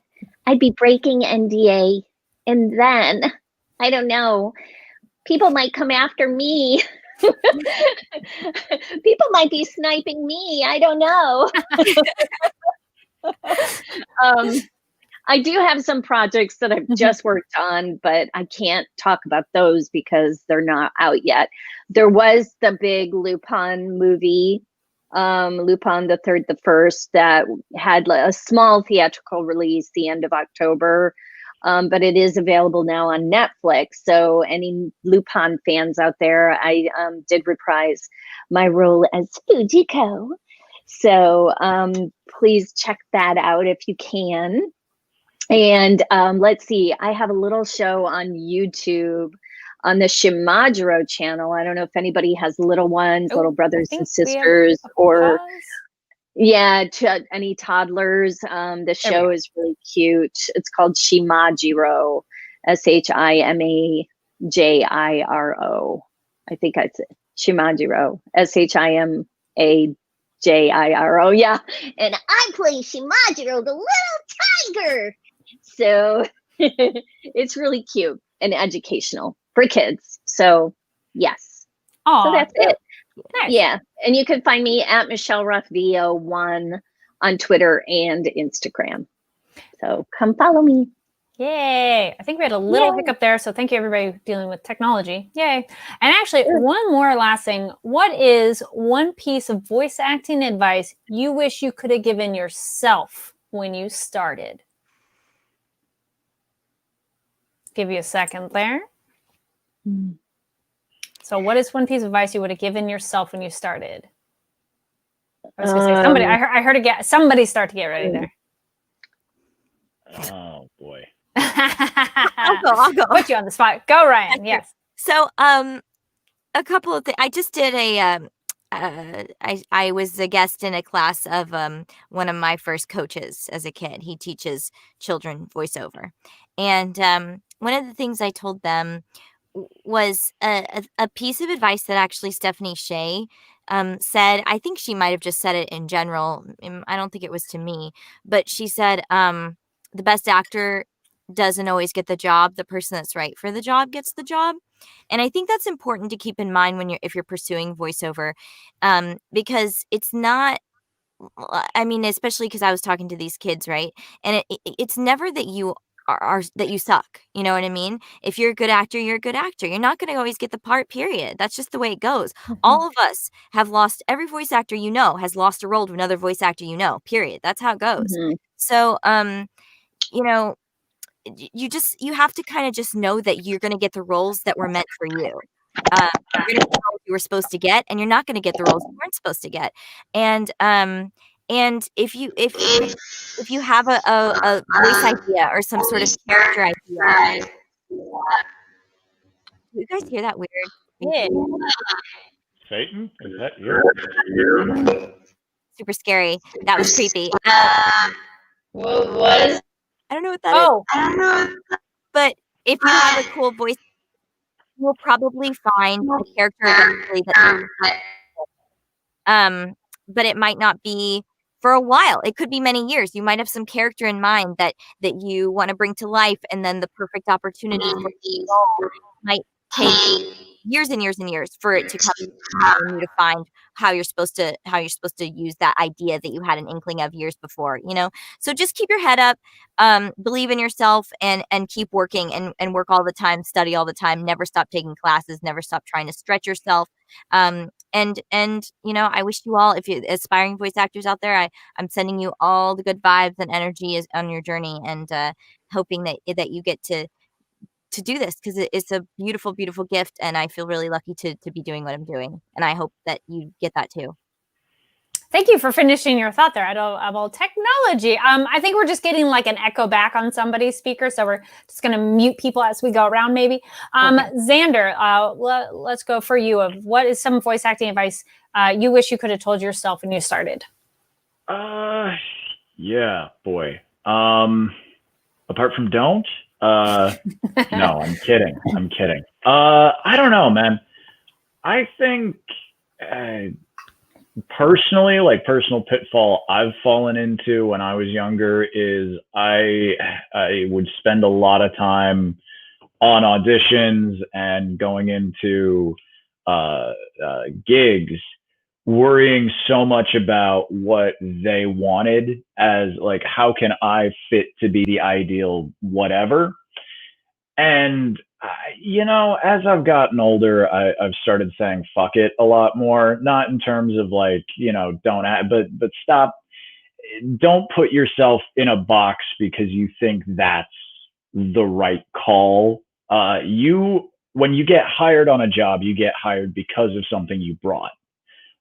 I'd be breaking NDA, and then I don't know, people might come after me. People might be sniping me. I don't know. I do have some projects that I've just worked on, but I can't talk about those because they're not out yet. There was the big Lupin movie, Lupin the Third, the First, that had a small theatrical release the end of October. But it is available now on Netflix. So any Lupin fans out there, I did reprise my role as Fujiko. So please check that out if you can. And let's see, I have a little show on YouTube on the Shimajiro channel. I don't know if anybody has little ones, little brothers and sisters, or yeah, any toddlers. The show is really cute. It's called Shimajiro, Shimajiro. I think it's Shimajiro, Shimajiro. Yeah, and I play Shimajiro, the little tiger. So it's really cute and educational for kids. So yes. Oh, so that's it. Nice. Yeah. And you can find me at Michelle Ruff VO1 on Twitter and Instagram. So come follow me. Yay. I think we had a little hiccup there. So thank you, everybody dealing with technology. Yay. And actually, one more last thing. What is one piece of voice acting advice you wish you could have given yourself when you started? Give you a second there. So what is one piece of advice you would have given yourself when you started? I was going to say somebody. I heard somebody start to get ready there. Oh boy. I'll go. Put you on the spot. Go, Ryan. Yes. So a couple of things. I just did I was a guest in a class of one of my first coaches as a kid. He teaches children voiceover. And one of the things I told them was a piece of advice that actually Stephanie Shea said. I think she might have just said it in general. I don't think it was to me, but she said the best actor doesn't always get the job. The person that's right for the job gets the job. And I think that's important to keep in mind if you're pursuing voiceover, because it's not, I mean, especially because I was talking to these kids, right? And it's never that you are that you suck. You know what I mean? If you're a good actor, you're a good actor. You're not going to always get the part, period. That's just the way it goes. All of us have lost, every voice actor you know has lost a role to another voice actor you know, period. That's how it goes. So, you know, you have to kind of just know that you're going to get the roles that were meant for you. You're going to get the roles you were supposed to get, and you're not going to get the roles you weren't supposed to get. And if you have a voice idea or some sort of character idea, do you guys hear that weird? Yeah. Satan, is that you? Super scary. That was creepy. What is? I don't know what that is. I don't know. But if you have a cool voice, you'll probably find a character eventually that but it might not be for a while. It could be many years. You might have some character in mind that you want to bring to life, and then the perfect opportunity for you might take years and years and years for it to come and you to find how you're supposed to use that idea that you had an inkling of years before, you know. So just keep your head up, believe in yourself, and keep working and work all the time, study all the time, never stop taking classes, never stop trying to stretch yourself. And you know, I wish you all, if you aspiring voice actors out there, I'm sending you all the good vibes and energy on your journey, and hoping that you get to do this, because it's a beautiful, beautiful gift, and I feel really lucky to be doing what I'm doing, and I hope that you get that too. Thank you for finishing your thought there about technology. I think we're just getting like an echo back on somebody's speaker, so we're just going to mute people as we go around maybe. Okay. Xander, let's go for you. What is some voice acting advice you wish you could have told yourself when you started? Yeah, boy. Apart from don't? No, I'm kidding. I don't know, man. I think personally, like personal pitfall I've fallen into when I was younger is I would spend a lot of time on auditions and going into gigs worrying so much about what they wanted as like, how can I fit to be the ideal whatever. And as I've gotten older, I've started saying "fuck it" a lot more. Not in terms of like, don't but stop. Don't put yourself in a box because you think that's the right call. When you get hired on a job, you get hired because of something you brought.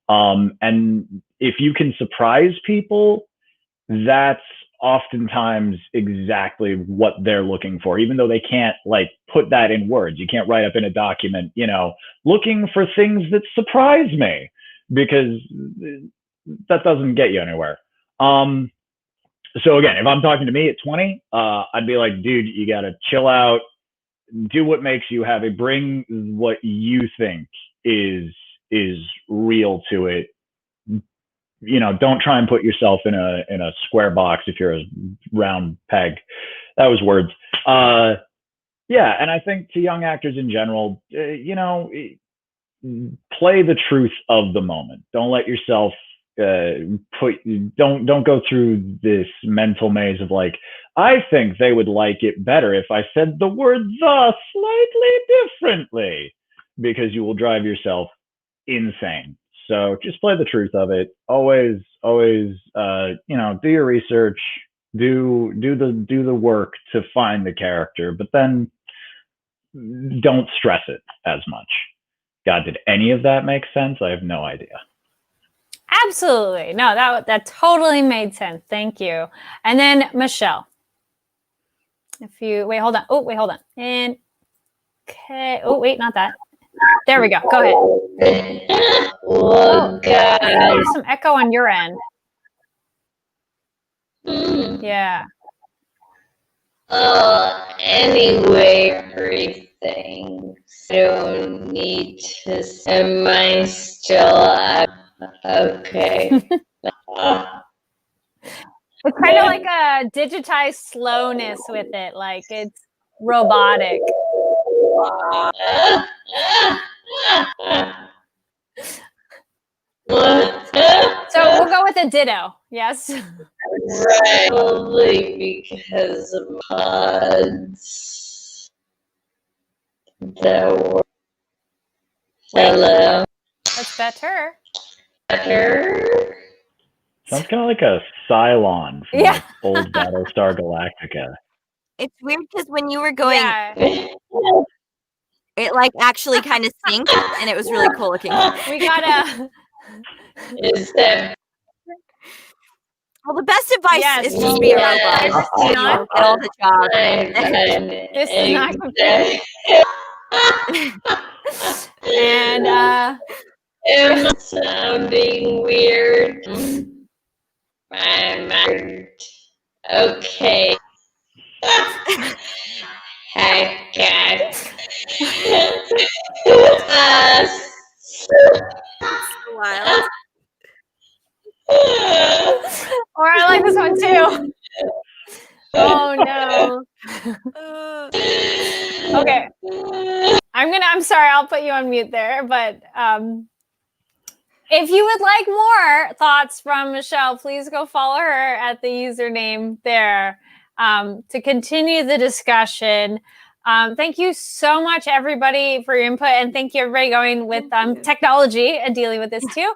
And if you can surprise people, that's oftentimes exactly what they're looking for, even though they can't like put that in words. You can't write up in a document, looking for things that surprise me, because that doesn't get you anywhere. So again, if I'm talking to me at 20, I'd be like, dude, you got to chill out, do what makes you happy, bring what you think is real to it. Don't try and put yourself in a square box if you're a round peg. That was words. Yeah, and I think to young actors in general, play the truth of the moment. Don't let yourself don't go through this mental maze of like, I think they would like it better if I said the word "the" slightly differently, because you will drive yourself insane. So just play the truth of it. Always, do your research, do the work to find the character, but then don't stress it as much. God, did any of that make sense? I have no idea. Absolutely. No, that totally made sense. Thank you. And then Michelle, wait, hold on. And okay. Oh, wait, not that. There we go. Go ahead. Oh, God. There's some echo on your end. Yeah. Anyway, everything. Don't need to. Am I still up? Okay. It's kind of like a digitized slowness with it. Like it's robotic. So we'll go with a ditto. Yes. Probably because of pods. Hello. That's better. Sounds kind of like a Cylon from like old Battlestar Galactica. It's weird because when you were going, it like actually kind of synced, and it was really cool looking. We gotta. Is that? Well, the best advice is just be a robot. Sinon? Get all the jobs. This is not complete. And am sounding weird. I'm okay. Heck, God. Wild. Or I like this one too. Oh no. Okay. I'm sorry, I'll put you on mute there, but if you would like more thoughts from Michelle, please go follow her at the username there to continue the discussion. Thank you so much, everybody, for your input, and thank you, everybody, going with technology and dealing with this too.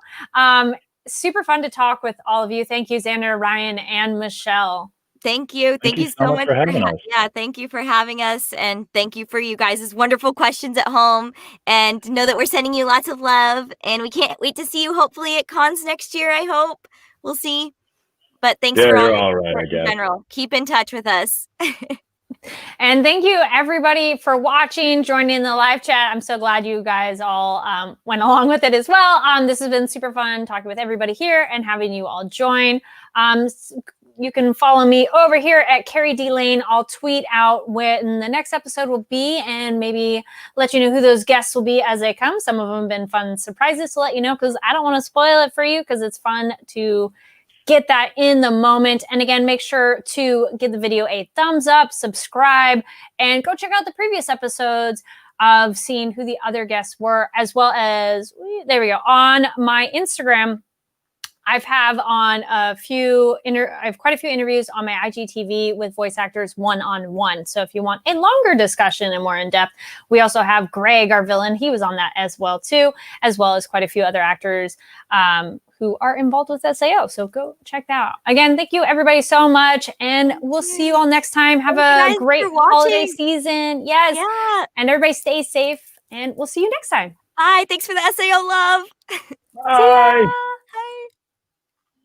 Super fun to talk with all of you. Thank you, Xander, Ryan, and Michelle. Thank you. Thank you so much for having us. Yeah, thank you for having us. And thank you for you guys' wonderful questions at home. And know that we're sending you lots of love. And we can't wait to see you hopefully at cons next year, I hope. We'll see. But thanks for all right, in general. Keep in touch with us. And thank you, everybody, for watching, joining the live chat. I'm so glad you guys all went along with it as well. This has been super fun talking with everybody here and having you all join. You can follow me over here at Carrie D Lane. I'll tweet out when the next episode will be and maybe let you know who those guests will be as they come. Some of them have been fun surprises to let you know, because I don't want to spoil it for you, because it's fun to get that in the moment. And again, make sure to give the video a thumbs up, subscribe, and go check out the previous episodes. of seeing who the other guests were, as well as, there we go, on my Instagram. I have quite a few interviews on my IGTV with voice actors one-on-one. So if you want a longer discussion and more in-depth, we also have Greg, our villain. He was on that as well too, as well as quite a few other actors who are involved with SAO. So go check that out. Again, thank you everybody so much. And we'll see you all next time. Have a great holiday season. Yes. Yeah. And everybody stay safe. And we'll see you next time. Bye. Thanks for the SAO love. Bye.